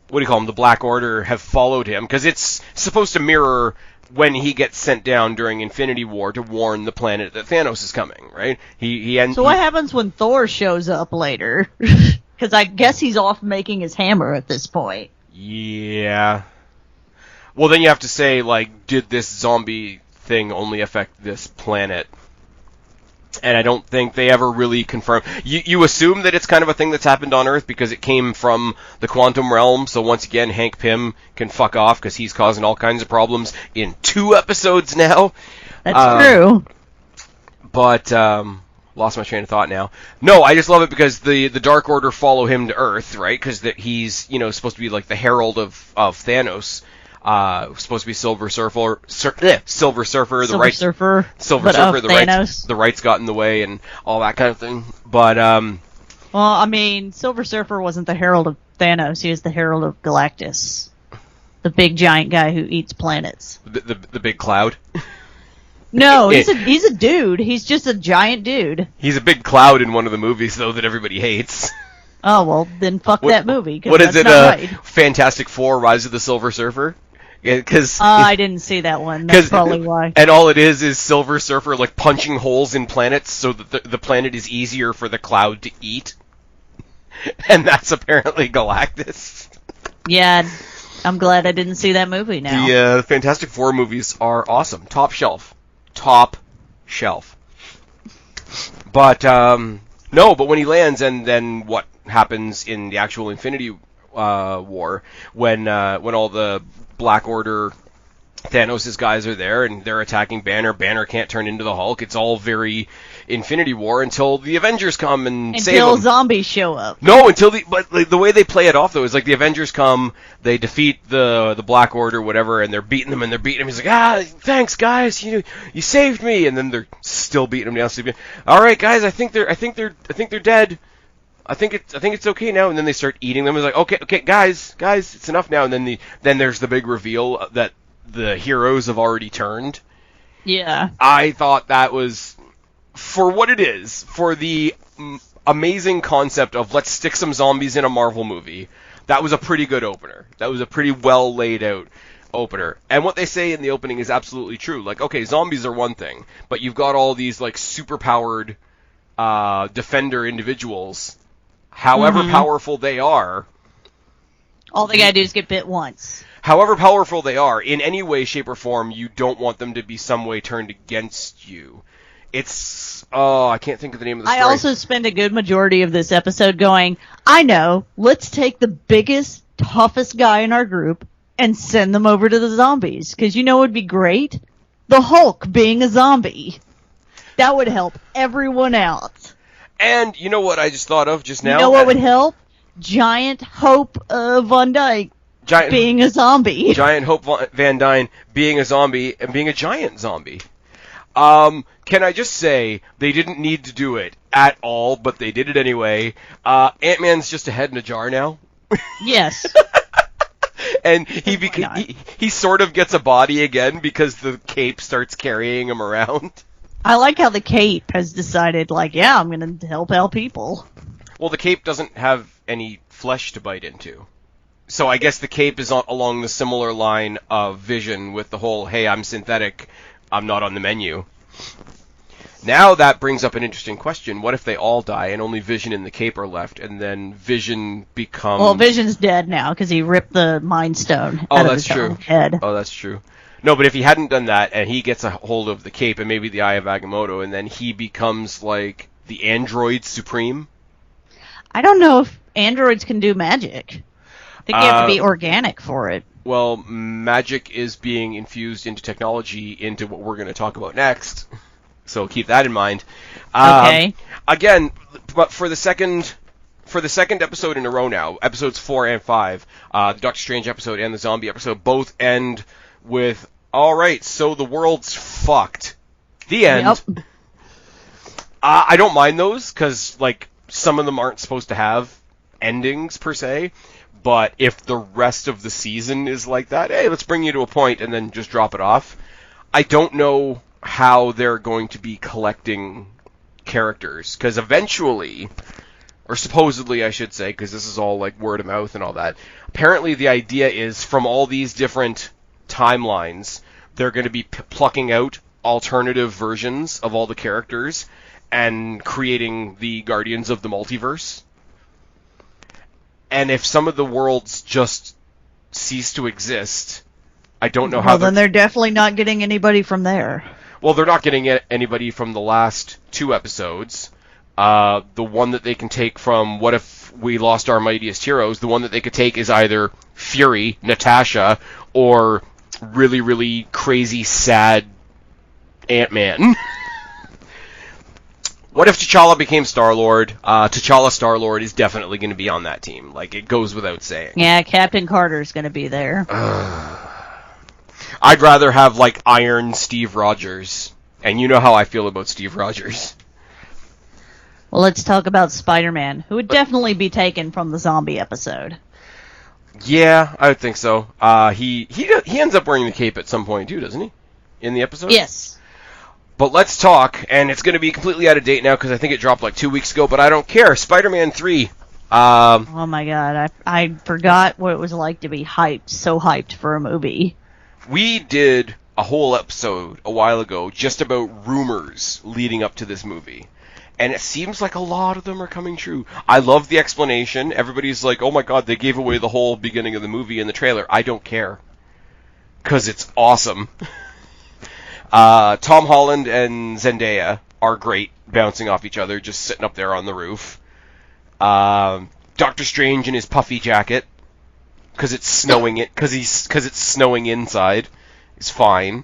what do you call them? The Black Order have followed him, because it's supposed to mirror when he gets sent down during Infinity War to warn the planet that Thanos is coming, right? So what happens when Thor shows up later? Because I guess he's off making his hammer at this point. Yeah. Well, then you have to say, like, did this zombie thing only affect this planet? And I don't think they ever really confirm. You assume that it's kind of a thing that's happened on Earth because it came from the quantum realm. So once again, Hank Pym can fuck off because he's causing all kinds of problems in 2 episodes now. That's true. But lost my train of thought now. No, I just love it because the Dark Order follow him to Earth, right? Because he's supposed to be like the herald of Thanos. Supposed to be Silver Surfer. The rights got in the way and all that kind of thing. But well, I mean, Silver Surfer wasn't the herald of Thanos. He was the herald of Galactus, the big giant guy who eats planets. The big cloud. No, he's a dude. He's just a giant dude. He's a big cloud in one of the movies though that everybody hates. Oh well, then fuck that movie. What is it? Right. Fantastic Four: Rise of the Silver Surfer. Because I didn't see that one. That's probably why. And all it is Silver Surfer like punching holes in planets so that the planet is easier for the cloud to eat. And that's apparently Galactus. Yeah, I'm glad I didn't see that movie now. The Fantastic Four movies are awesome. Top shelf. But but when he lands, and then what happens in the actual Infinity War when all the Black Order Thanos' guys are there and they're attacking Banner. Banner can't turn into the Hulk. It's all very Infinity War until the Avengers come and save him. Until zombies show up. No, but the way they play it off though is like the Avengers come, they defeat the Black Order, whatever, and they're beating them. He's like, thanks guys, you saved me, and then they're still beating him down, sleeping. All right, guys, I think they're dead. I think it's okay now, and then they start eating them. It's like, okay, guys, it's enough now. And then there's the big reveal that the heroes have already turned. Yeah. I thought that was, for what it is, for the amazing concept of let's stick some zombies in a Marvel movie. That was a pretty good opener. That was a pretty well laid out opener. And what they say in the opening is absolutely true. Like, okay, zombies are one thing, but you've got all these like super powered defender individuals. However powerful they are, all they gotta do is get bit once. However powerful they are, in any way, shape, or form, you don't want them to be some way turned against you. It's, I can't think of the name of the story. I also spend a good majority of this episode going, I know, let's take the biggest, toughest guy in our group and send them over to the zombies. Because you know what would be great? The Hulk being a zombie. That would help everyone out. And you know what I just thought of just now? You know what would help? Giant Hope Van Dyne being a zombie. Giant Hope Van Dyne being a zombie and being a giant zombie. Can I just say, they didn't need to do it at all, but they did it anyway. Ant-Man's just a head in a jar now. Yes. And he sort of gets a body again because the cape starts carrying him around. I like how the cape has decided, like, yeah, I'm going to help out people. Well, the cape doesn't have any flesh to bite into. So I guess the cape is along the similar line of Vision with the whole, hey, I'm synthetic, I'm not on the menu. Now that brings up an interesting question. What if they all die and only Vision and the cape are left, and then Vision becomes... Well, Vision's dead now because he ripped the Mind Stone out of his own head. Oh, that's true. No, but if he hadn't done that, and he gets a hold of the cape and maybe the Eye of Agamotto, and then he becomes, like, the android supreme? I don't know if androids can do magic. I think you have to be organic for it. Well, magic is being infused into technology into what we're going to talk about next. So keep that in mind. Okay. Again, but for the second episode in a row now, episodes 4 and 5, the Doctor Strange episode and the zombie episode both end with, alright, so the world's fucked. The end. Yep. I don't mind those, because, like, some of them aren't supposed to have endings per se, but if the rest of the season is like that, hey, let's bring you to a point and then just drop it off. I don't know how they're going to be collecting characters, because eventually, or supposedly I should say, because this is all like word of mouth and all that, apparently the idea is from all these different timelines, they're going to be plucking out alternative versions of all the characters and creating the Guardians of the Multiverse. And if some of the worlds just cease to exist, I don't know how. Well, then they're definitely not getting anybody from there. Well, they're not getting anybody from the last 2 episodes. The one that they can take from What If We Lost Our Mightiest Heroes, the one that they could take is either Fury, Natasha, or really, really crazy, sad Ant-Man. What if T'Challa became Star-Lord? T'Challa Star-Lord is definitely going to be on that team. Like, it goes without saying. Yeah, Captain Carter's going to be there. I'd rather have, like, Iron Steve Rogers. And you know how I feel about Steve Rogers. Well, let's talk about Spider-Man, who would definitely be taken from the zombie episode. Yeah, I would think so. He ends up wearing the cape at some point, too, doesn't he? In the episode? Yes. But let's talk, and it's going to be completely out of date now because I think it dropped like 2 weeks ago, but I don't care. Spider-Man 3. Oh my god, I forgot what it was like to be so hyped for a movie. We did a whole episode a while ago just about rumors leading up to this movie. And it seems like a lot of them are coming true. I love the explanation. Everybody's like, oh my god, they gave away the whole beginning of the movie in the trailer. I don't care. Because it's awesome. Tom Holland and Zendaya are great, bouncing off each other, just sitting up there on the roof. Doctor Strange in his puffy jacket, because it's snowing it's snowing inside, is fine.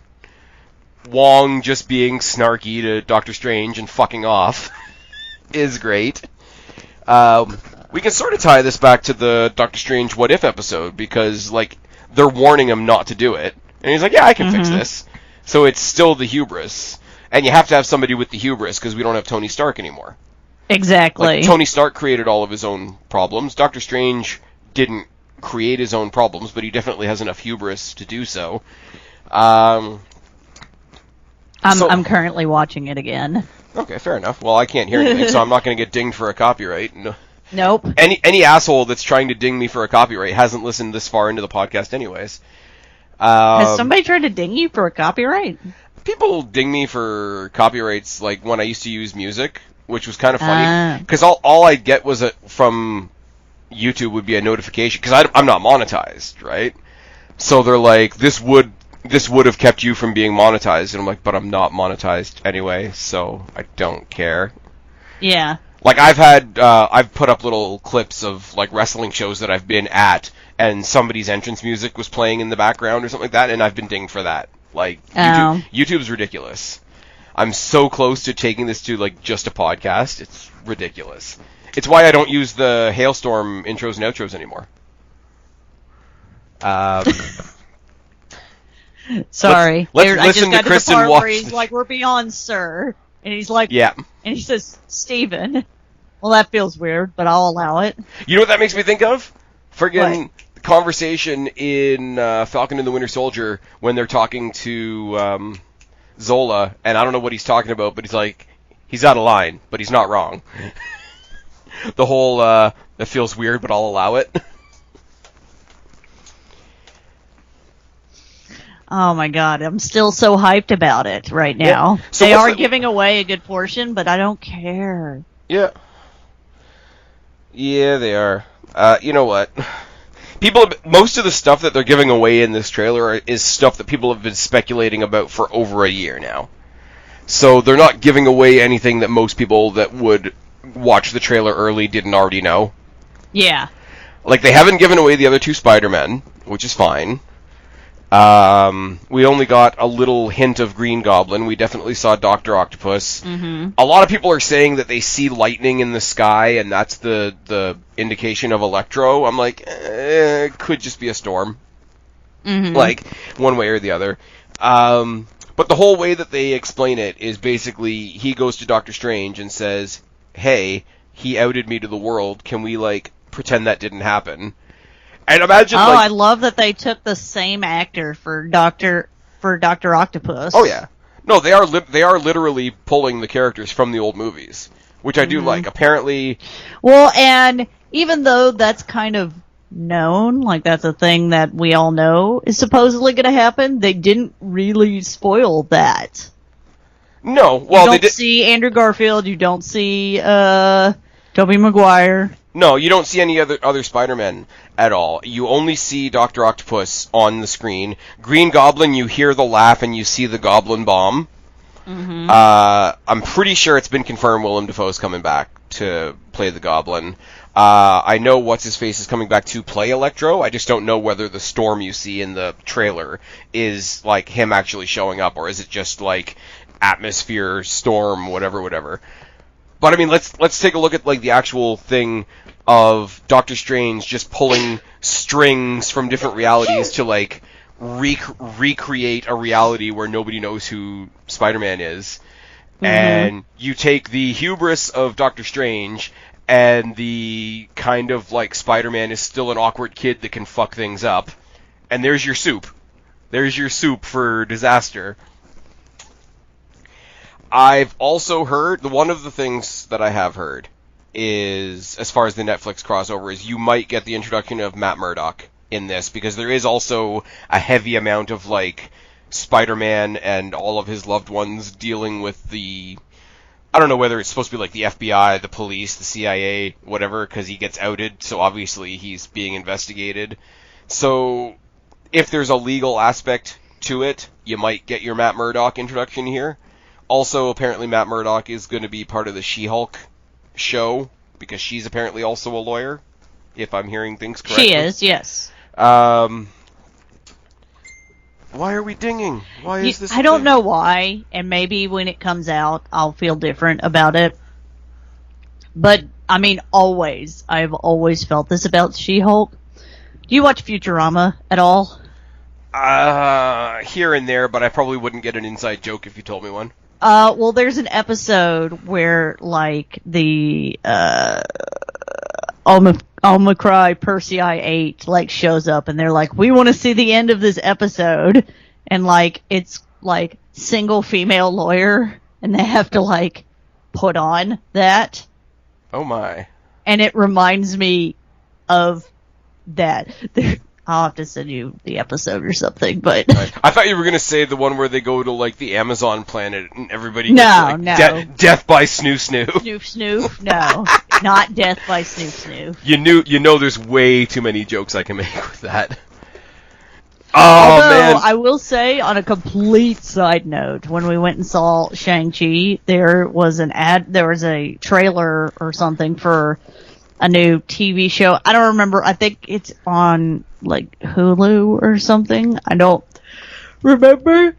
Wong just being snarky to Doctor Strange and fucking off is great. We can sort of tie this back to the Doctor Strange What If episode, because like they're warning him not to do it, and he's like, yeah, I can fix this. So it's still the hubris. And you have to have somebody with the hubris, because we don't have Tony Stark anymore. Exactly. Like, Tony Stark created all of his own problems. Doctor Strange didn't create his own problems, but he definitely has enough hubris to do so. I'm currently watching it again. Okay, fair enough. Well, I can't hear anything, so I'm not going to get dinged for a copyright. No. Nope. Any asshole that's trying to ding me for a copyright hasn't listened this far into the podcast anyways. Has somebody tried to ding you for a copyright? People ding me for copyrights, like when I used to use music, which was kind of funny, because all I'd get was from YouTube would be a notification, because I'm not monetized, right? So they're like, this would have kept you from being monetized, and I'm like, but I'm not monetized anyway, so I don't care. Yeah. Like I've put up little clips of like wrestling shows that I've been at, and somebody's entrance music was playing in the background or something like that, and I've been dinged for that. Like, YouTube's ridiculous. I'm so close to taking this to, like, just a podcast. It's ridiculous. It's why I don't use the Hailstorm intros and outros anymore. Sorry. Let's listen to Kristen watch. Where he's like, we're beyond sir. And he's like, yeah. And he says, Steven. Well, that feels weird, but I'll allow it. You know what that makes me think of? Friggin' conversation in Falcon and the Winter Soldier when they're talking to Zola, and I don't know what he's talking about, but he's like, he's out of line, but he's not wrong. The whole, that feels weird, but I'll allow it. Oh my god, I'm still so hyped about it right now. Yeah. So they are giving away a good portion, but I don't care. Yeah. Yeah, they are. You know what? Most of the stuff that they're giving away in this trailer is stuff that people have been speculating about for over a year now. So they're not giving away anything that most people that would watch the trailer early didn't already know. Yeah. Like, they haven't given away the other 2 Spider-Men, which is fine. We only got a little hint of Green Goblin. We definitely saw Dr. Octopus. Mm-hmm. A lot of people are saying that they see lightning in the sky, and that's the indication of Electro. I'm like, it could just be a storm. Mm-hmm. Like, one way or the other. But the whole way that they explain it is basically he goes to Doctor Strange and says, hey, he outed me to the world. Can we, like, pretend that didn't happen. And imagine, I love that they took the same actor for Dr. Octopus. Oh, yeah. No, they are literally pulling the characters from the old movies, which I do like. Apparently... Well, and even though that's kind of known, like that's a thing that we all know is supposedly going to happen, they didn't really spoil that. No, well, you don't see Andrew Garfield, you don't see Tobey Maguire. No, you don't see any other Spider-Man at all. You only see Dr. Octopus on the screen. Green Goblin, you hear the laugh and you see the Goblin Bomb. Mm-hmm. I'm pretty sure it's been confirmed Willem Dafoe's coming back to play the Goblin. I know What's-His-Face is coming back to play Electro. I just don't know whether the storm you see in the trailer is, like, him actually showing up, or is it just, like, atmosphere, storm, whatever. But, I mean, let's take a look at, like, the actual thing of Doctor Strange just pulling strings from different realities to, like, recreate a reality where nobody knows who Spider-Man is. Mm-hmm. And you take the hubris of Doctor Strange and the kind of, like, Spider-Man is still an awkward kid that can fuck things up, and there's your soup. There's your soup for disaster. I've also heard, one of the things that I have heard is, as far as the Netflix crossover, is you might get the introduction of Matt Murdock in this, because there is also a heavy amount of, like, Spider-Man and all of his loved ones dealing with the, I don't know whether it's supposed to be like the FBI, the police, the CIA, whatever, because he gets outed, so obviously he's being investigated. So, if there's a legal aspect to it, you might get your Matt Murdock introduction here. Also, apparently Matt Murdock is going to be part of the She-Hulk show, because she's apparently also a lawyer, if I'm hearing things correctly. She is, yes. Why are we dinging? Why is this? I don't know why, and maybe when it comes out, I'll feel different about it. But, I mean, I've always felt this about She-Hulk. Do you watch Futurama at all? Here and there, but I probably wouldn't get an inside joke if you told me one. Well, there's an episode where, like, the, Omicron Persei 8, like, shows up, and they're like, we want to see the end of this episode, and, like, it's, like, single female lawyer, and they have to, like, put on that. Oh my. And it reminds me of that. I'll have to send you the episode or something, but... I thought you were going to say the one where they go to, like, the Amazon planet and everybody gets, like, death by Snoo Snoo. Snoof Snoof? No. Not death by Snoof Snoof. You know there's way too many jokes I can make with that. Although, man. I will say, on a complete side note, when we went and saw Shang-Chi, there was a trailer or something for a new TV show. I don't remember. I think it's on, like, Hulu or something. I don't remember.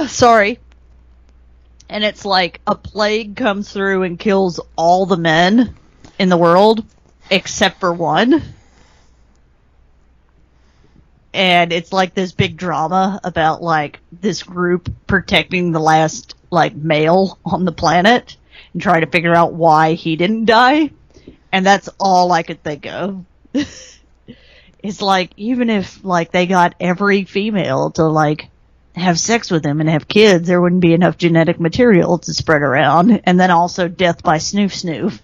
Sorry. And it's like a plague comes through and kills all the men in the world except for one. And it's like this big drama about, like, this group protecting the last, like, male on the planet and trying to figure out why he didn't die. And that's all I could think of. It's like, even if, like, they got every female to, like, have sex with him and have kids, there wouldn't be enough genetic material to spread around. And then also death by Snoof Snoof.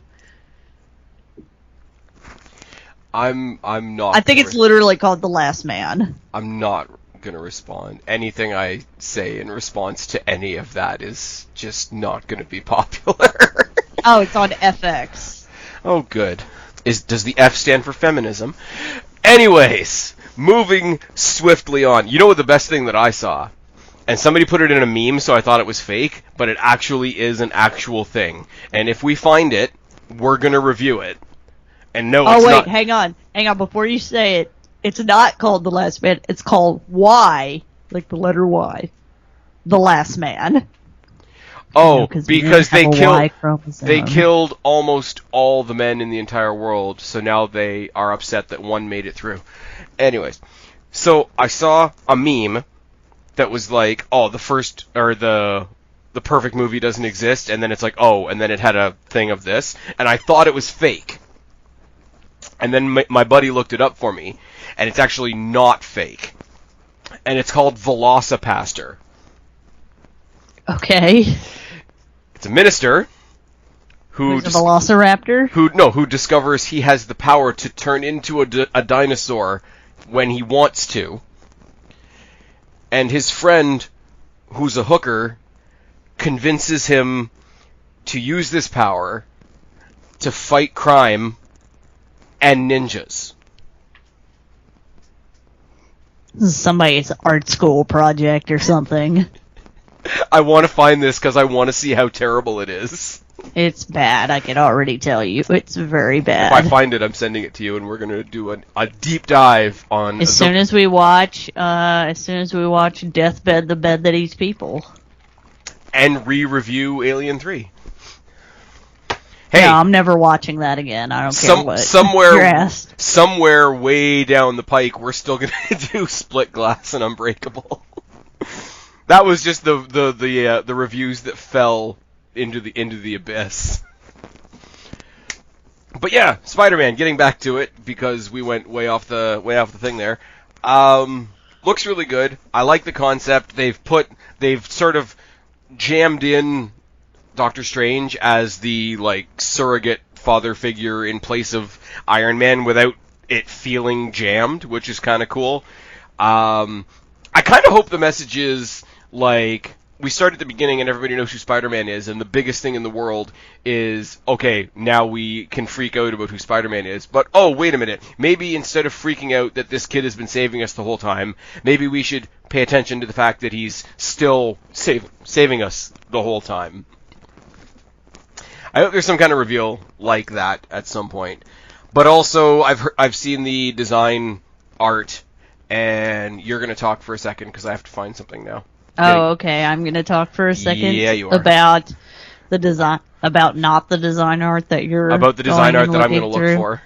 I'm not... I think it's literally called The Last Man. I'm not gonna respond. Anything I say in response to any of that is just not gonna be popular. Oh, it's on FX. Oh, good. Does the F stand for feminism? Anyways, moving swiftly on. You know what the best thing that I saw? And somebody put it in a meme, so I thought it was fake, but it actually is an actual thing. And if we find it, we're gonna review it. And no, it's not. Hang on. Before you say it, it's not called The Last Man. It's called Y, like the letter Y. The Last Man. Oh, because they killed almost all the men in the entire world, so now they are upset that one made it through. Anyways, so I saw a meme that was like, oh, the perfect movie doesn't exist, and then it's like, oh, and then it had a thing of this, and I thought it was fake. And then my buddy looked it up for me, and it's actually not fake. And it's called Velocipaster. Okay. It's a minister who's a velociraptor? Who discovers he has the power to turn into a dinosaur when he wants to. And his friend, who's a hooker, convinces him to use this power to fight crime and ninjas. This is somebody's art school project or something. I want to find this because I want to see how terrible it is. It's bad, I can already tell you. It's very bad. If I find it, I'm sending it to you, and we're going to do a deep dive on... As soon as we watch Deathbed, the Bed That Eats People. And re-review Alien 3. Hey, no, I'm never watching that again. I don't care what somewhere, you're asked. Somewhere way down the pike, we're still going to do Split Glass and Unbreakable. That was just the reviews that fell into the abyss. But yeah, Spider-Man. Getting back to it because we went way off the thing there. Looks really good. I like the concept. They've sort of jammed in Doctor Strange as the surrogate father figure in place of Iron Man without it feeling jammed, which is kind of cool. I kind of hope the message is we start at the beginning and everybody knows who Spider-Man is, and the biggest thing in the world is, okay, now we can freak out about who Spider-Man is, but oh, wait a minute, maybe instead of freaking out that this kid has been saving us the whole time, maybe we should pay attention to the fact that he's still saving us the whole time. I hope there's some kind of reveal like that at some point. But also, I've seen the design art, and you're going to talk for a second because I have to find something now. Oh, okay. I'm going to talk for a second. Yeah, you are. About the design, about not the design art that you're about the design art that I'm going to through. look for.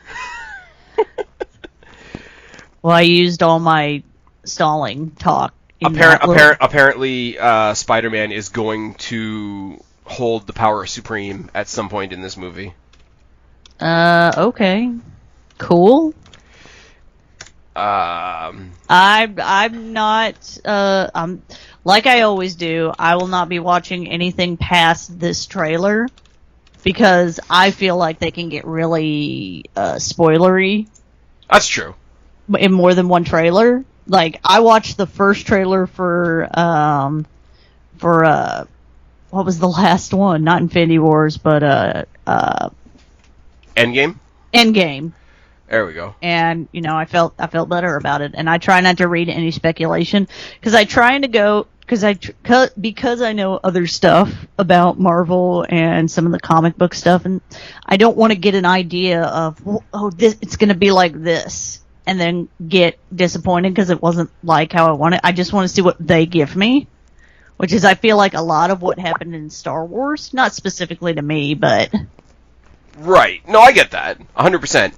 Well, I used all my stalling talk. Apparently, Spider-Man is going to hold the power supreme at some point in this movie. Okay. Cool. I'm not, like I always do, I will not be watching anything past this trailer because I feel like they can get really, spoilery. That's true. In more than one trailer. I watched the first trailer for what was the last one? Not Infinity Wars, but, Endgame? Endgame. There we go. And, I felt better about it. And I try not to read any speculation because because I know other stuff about Marvel and some of the comic book stuff, and I don't want to get an idea of, it's going to be like this, and then get disappointed because it wasn't like how I wanted. I just want to see what they give me, which is, I feel like a lot of what happened in Star Wars, not specifically to me, but... Right. No, I get that. 100%.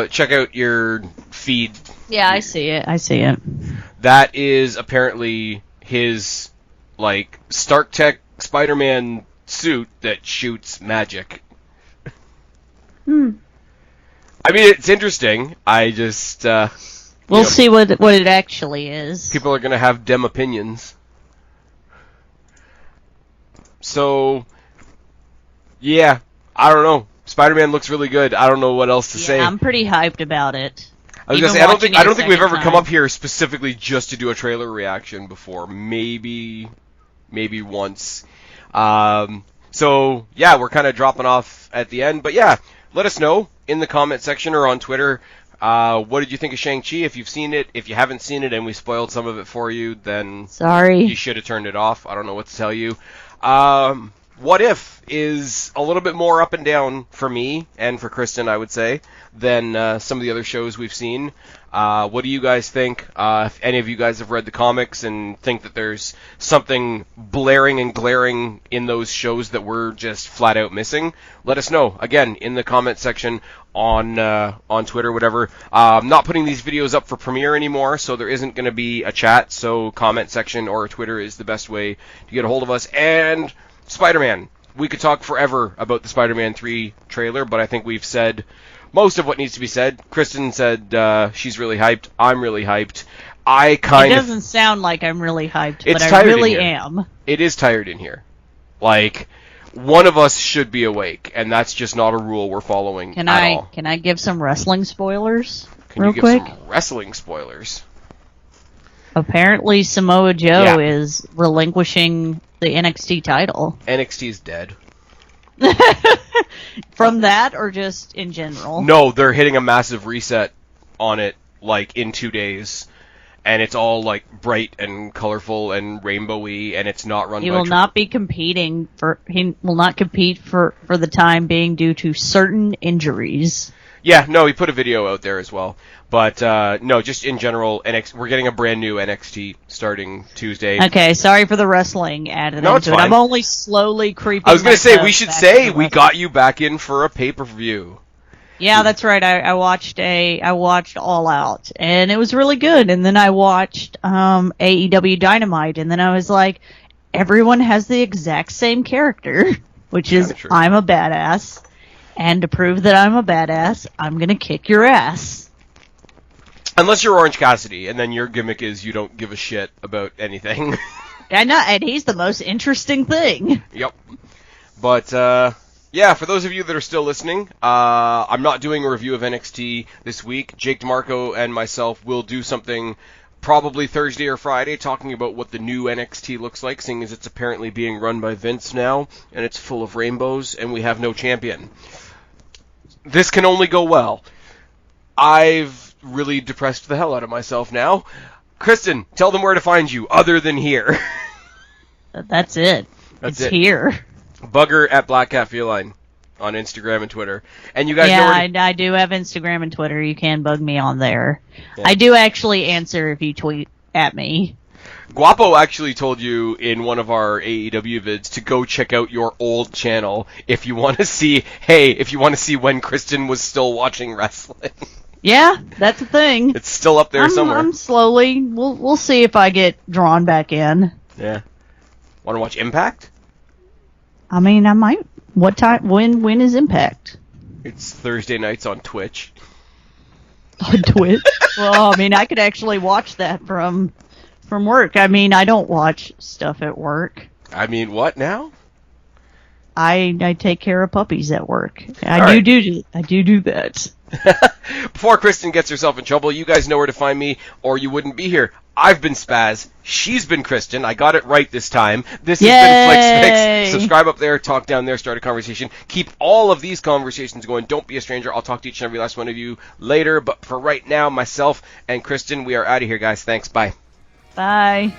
Check out your feed. Yeah, I see it. That is apparently his, Stark Tech Spider-Man suit that shoots magic. I mean, it's interesting. I just, we'll see what it actually is. People are gonna have dem opinions. So, yeah. I don't know. Spider-Man looks really good. I don't know what else to say. I'm pretty hyped about it. I was gonna say, I don't think we've ever come up here specifically just to do a trailer reaction before. Maybe once. So yeah, we're kind of dropping off at the end, but yeah, let us know in the comment section or on Twitter. What did you think of Shang-Chi? If you've seen it, if you haven't seen it, and we spoiled some of it for you, then sorry. You should have turned it off. I don't know what to tell you. What If is a little bit more up and down for me and for Kristen, I would say, than some of the other shows we've seen. What do you guys think? If any of you guys have read the comics and think that there's something blaring and glaring in those shows that we're just flat out missing, let us know. Again, in the comment section on Twitter, whatever. I'm not putting these videos up for premiere anymore, so there isn't going to be a chat, so comment section or Twitter is the best way to get a hold of us. And Spider-Man. We could talk forever about the Spider-Man 3 trailer, but I think we've said most of what needs to be said. Kristen said she's really hyped. I'm really hyped. It doesn't sound like I'm really hyped, but I really am. It is tired in here. Like, one of us should be awake, and that's just not a rule we're following at all. Can I give some wrestling spoilers real quick? Can you give some wrestling spoilers? Apparently Samoa Joe is relinquishing the NXT title. NXT's dead. From that, or just in general? No, they're hitting a massive reset on it, like, in 2 days. And it's all, like, bright and colorful and rainbowy, and it's not run by... He will not compete for the time being due to certain injuries. Yeah, no, he put a video out there as well. But, no, just in general, we're getting a brand new NXT starting Tuesday. Okay, sorry for the wrestling added into it. I'm only slowly creeping. I was going to say, we should say we got you back in for a pay-per-view. Yeah, that's right. I watched All Out, and it was really good. And then I watched AEW Dynamite, and then I was like, everyone has the exact same character, which is I'm a badass. And to prove that I'm a badass, I'm gonna kick your ass. Unless you're Orange Cassidy, and then your gimmick is you don't give a shit about anything. I know, and he's the most interesting thing. Yep. But, yeah, for those of you that are still listening, I'm not doing a review of NXT this week. Jake DeMarco and myself will do something probably Thursday or Friday talking about what the new NXT looks like, seeing as it's apparently being run by Vince now, and it's full of rainbows, and we have no champion. This can only go well. I've really depressed the hell out of myself now. Kristen, tell them where to find you, other than here. That's it. It's here. Bugger at Black Cat Feline on Instagram and Twitter. And you guys know I do have Instagram and Twitter. You can bug me on there. Yeah. I do actually answer if you tweet at me. Guapo actually told you in one of our AEW vids to go check out your old channel if you want to see when Kristen was still watching wrestling. Yeah, that's a thing. It's still up there somewhere. I'm slowly. We'll see if I get drawn back in. Yeah. Want to watch Impact? I mean, I might. What time? When is Impact? It's Thursday nights on Twitch. On Twitch? Well, I mean, I could actually watch that from work. I mean, I don't watch stuff at work. I mean, what now? I take care of puppies at work. I do that. Before Kristen gets herself in trouble, you guys know where to find me, or you wouldn't be here. I've been Spaz. She's been Kristen. I got it right this time. This has been FLIX. Subscribe up there, talk down there, start a conversation. Keep all of these conversations going. Don't be a stranger. I'll talk to each and every last one of you later. But for right now, myself and Kristen, we are out of here, guys. Thanks. Bye. Bye.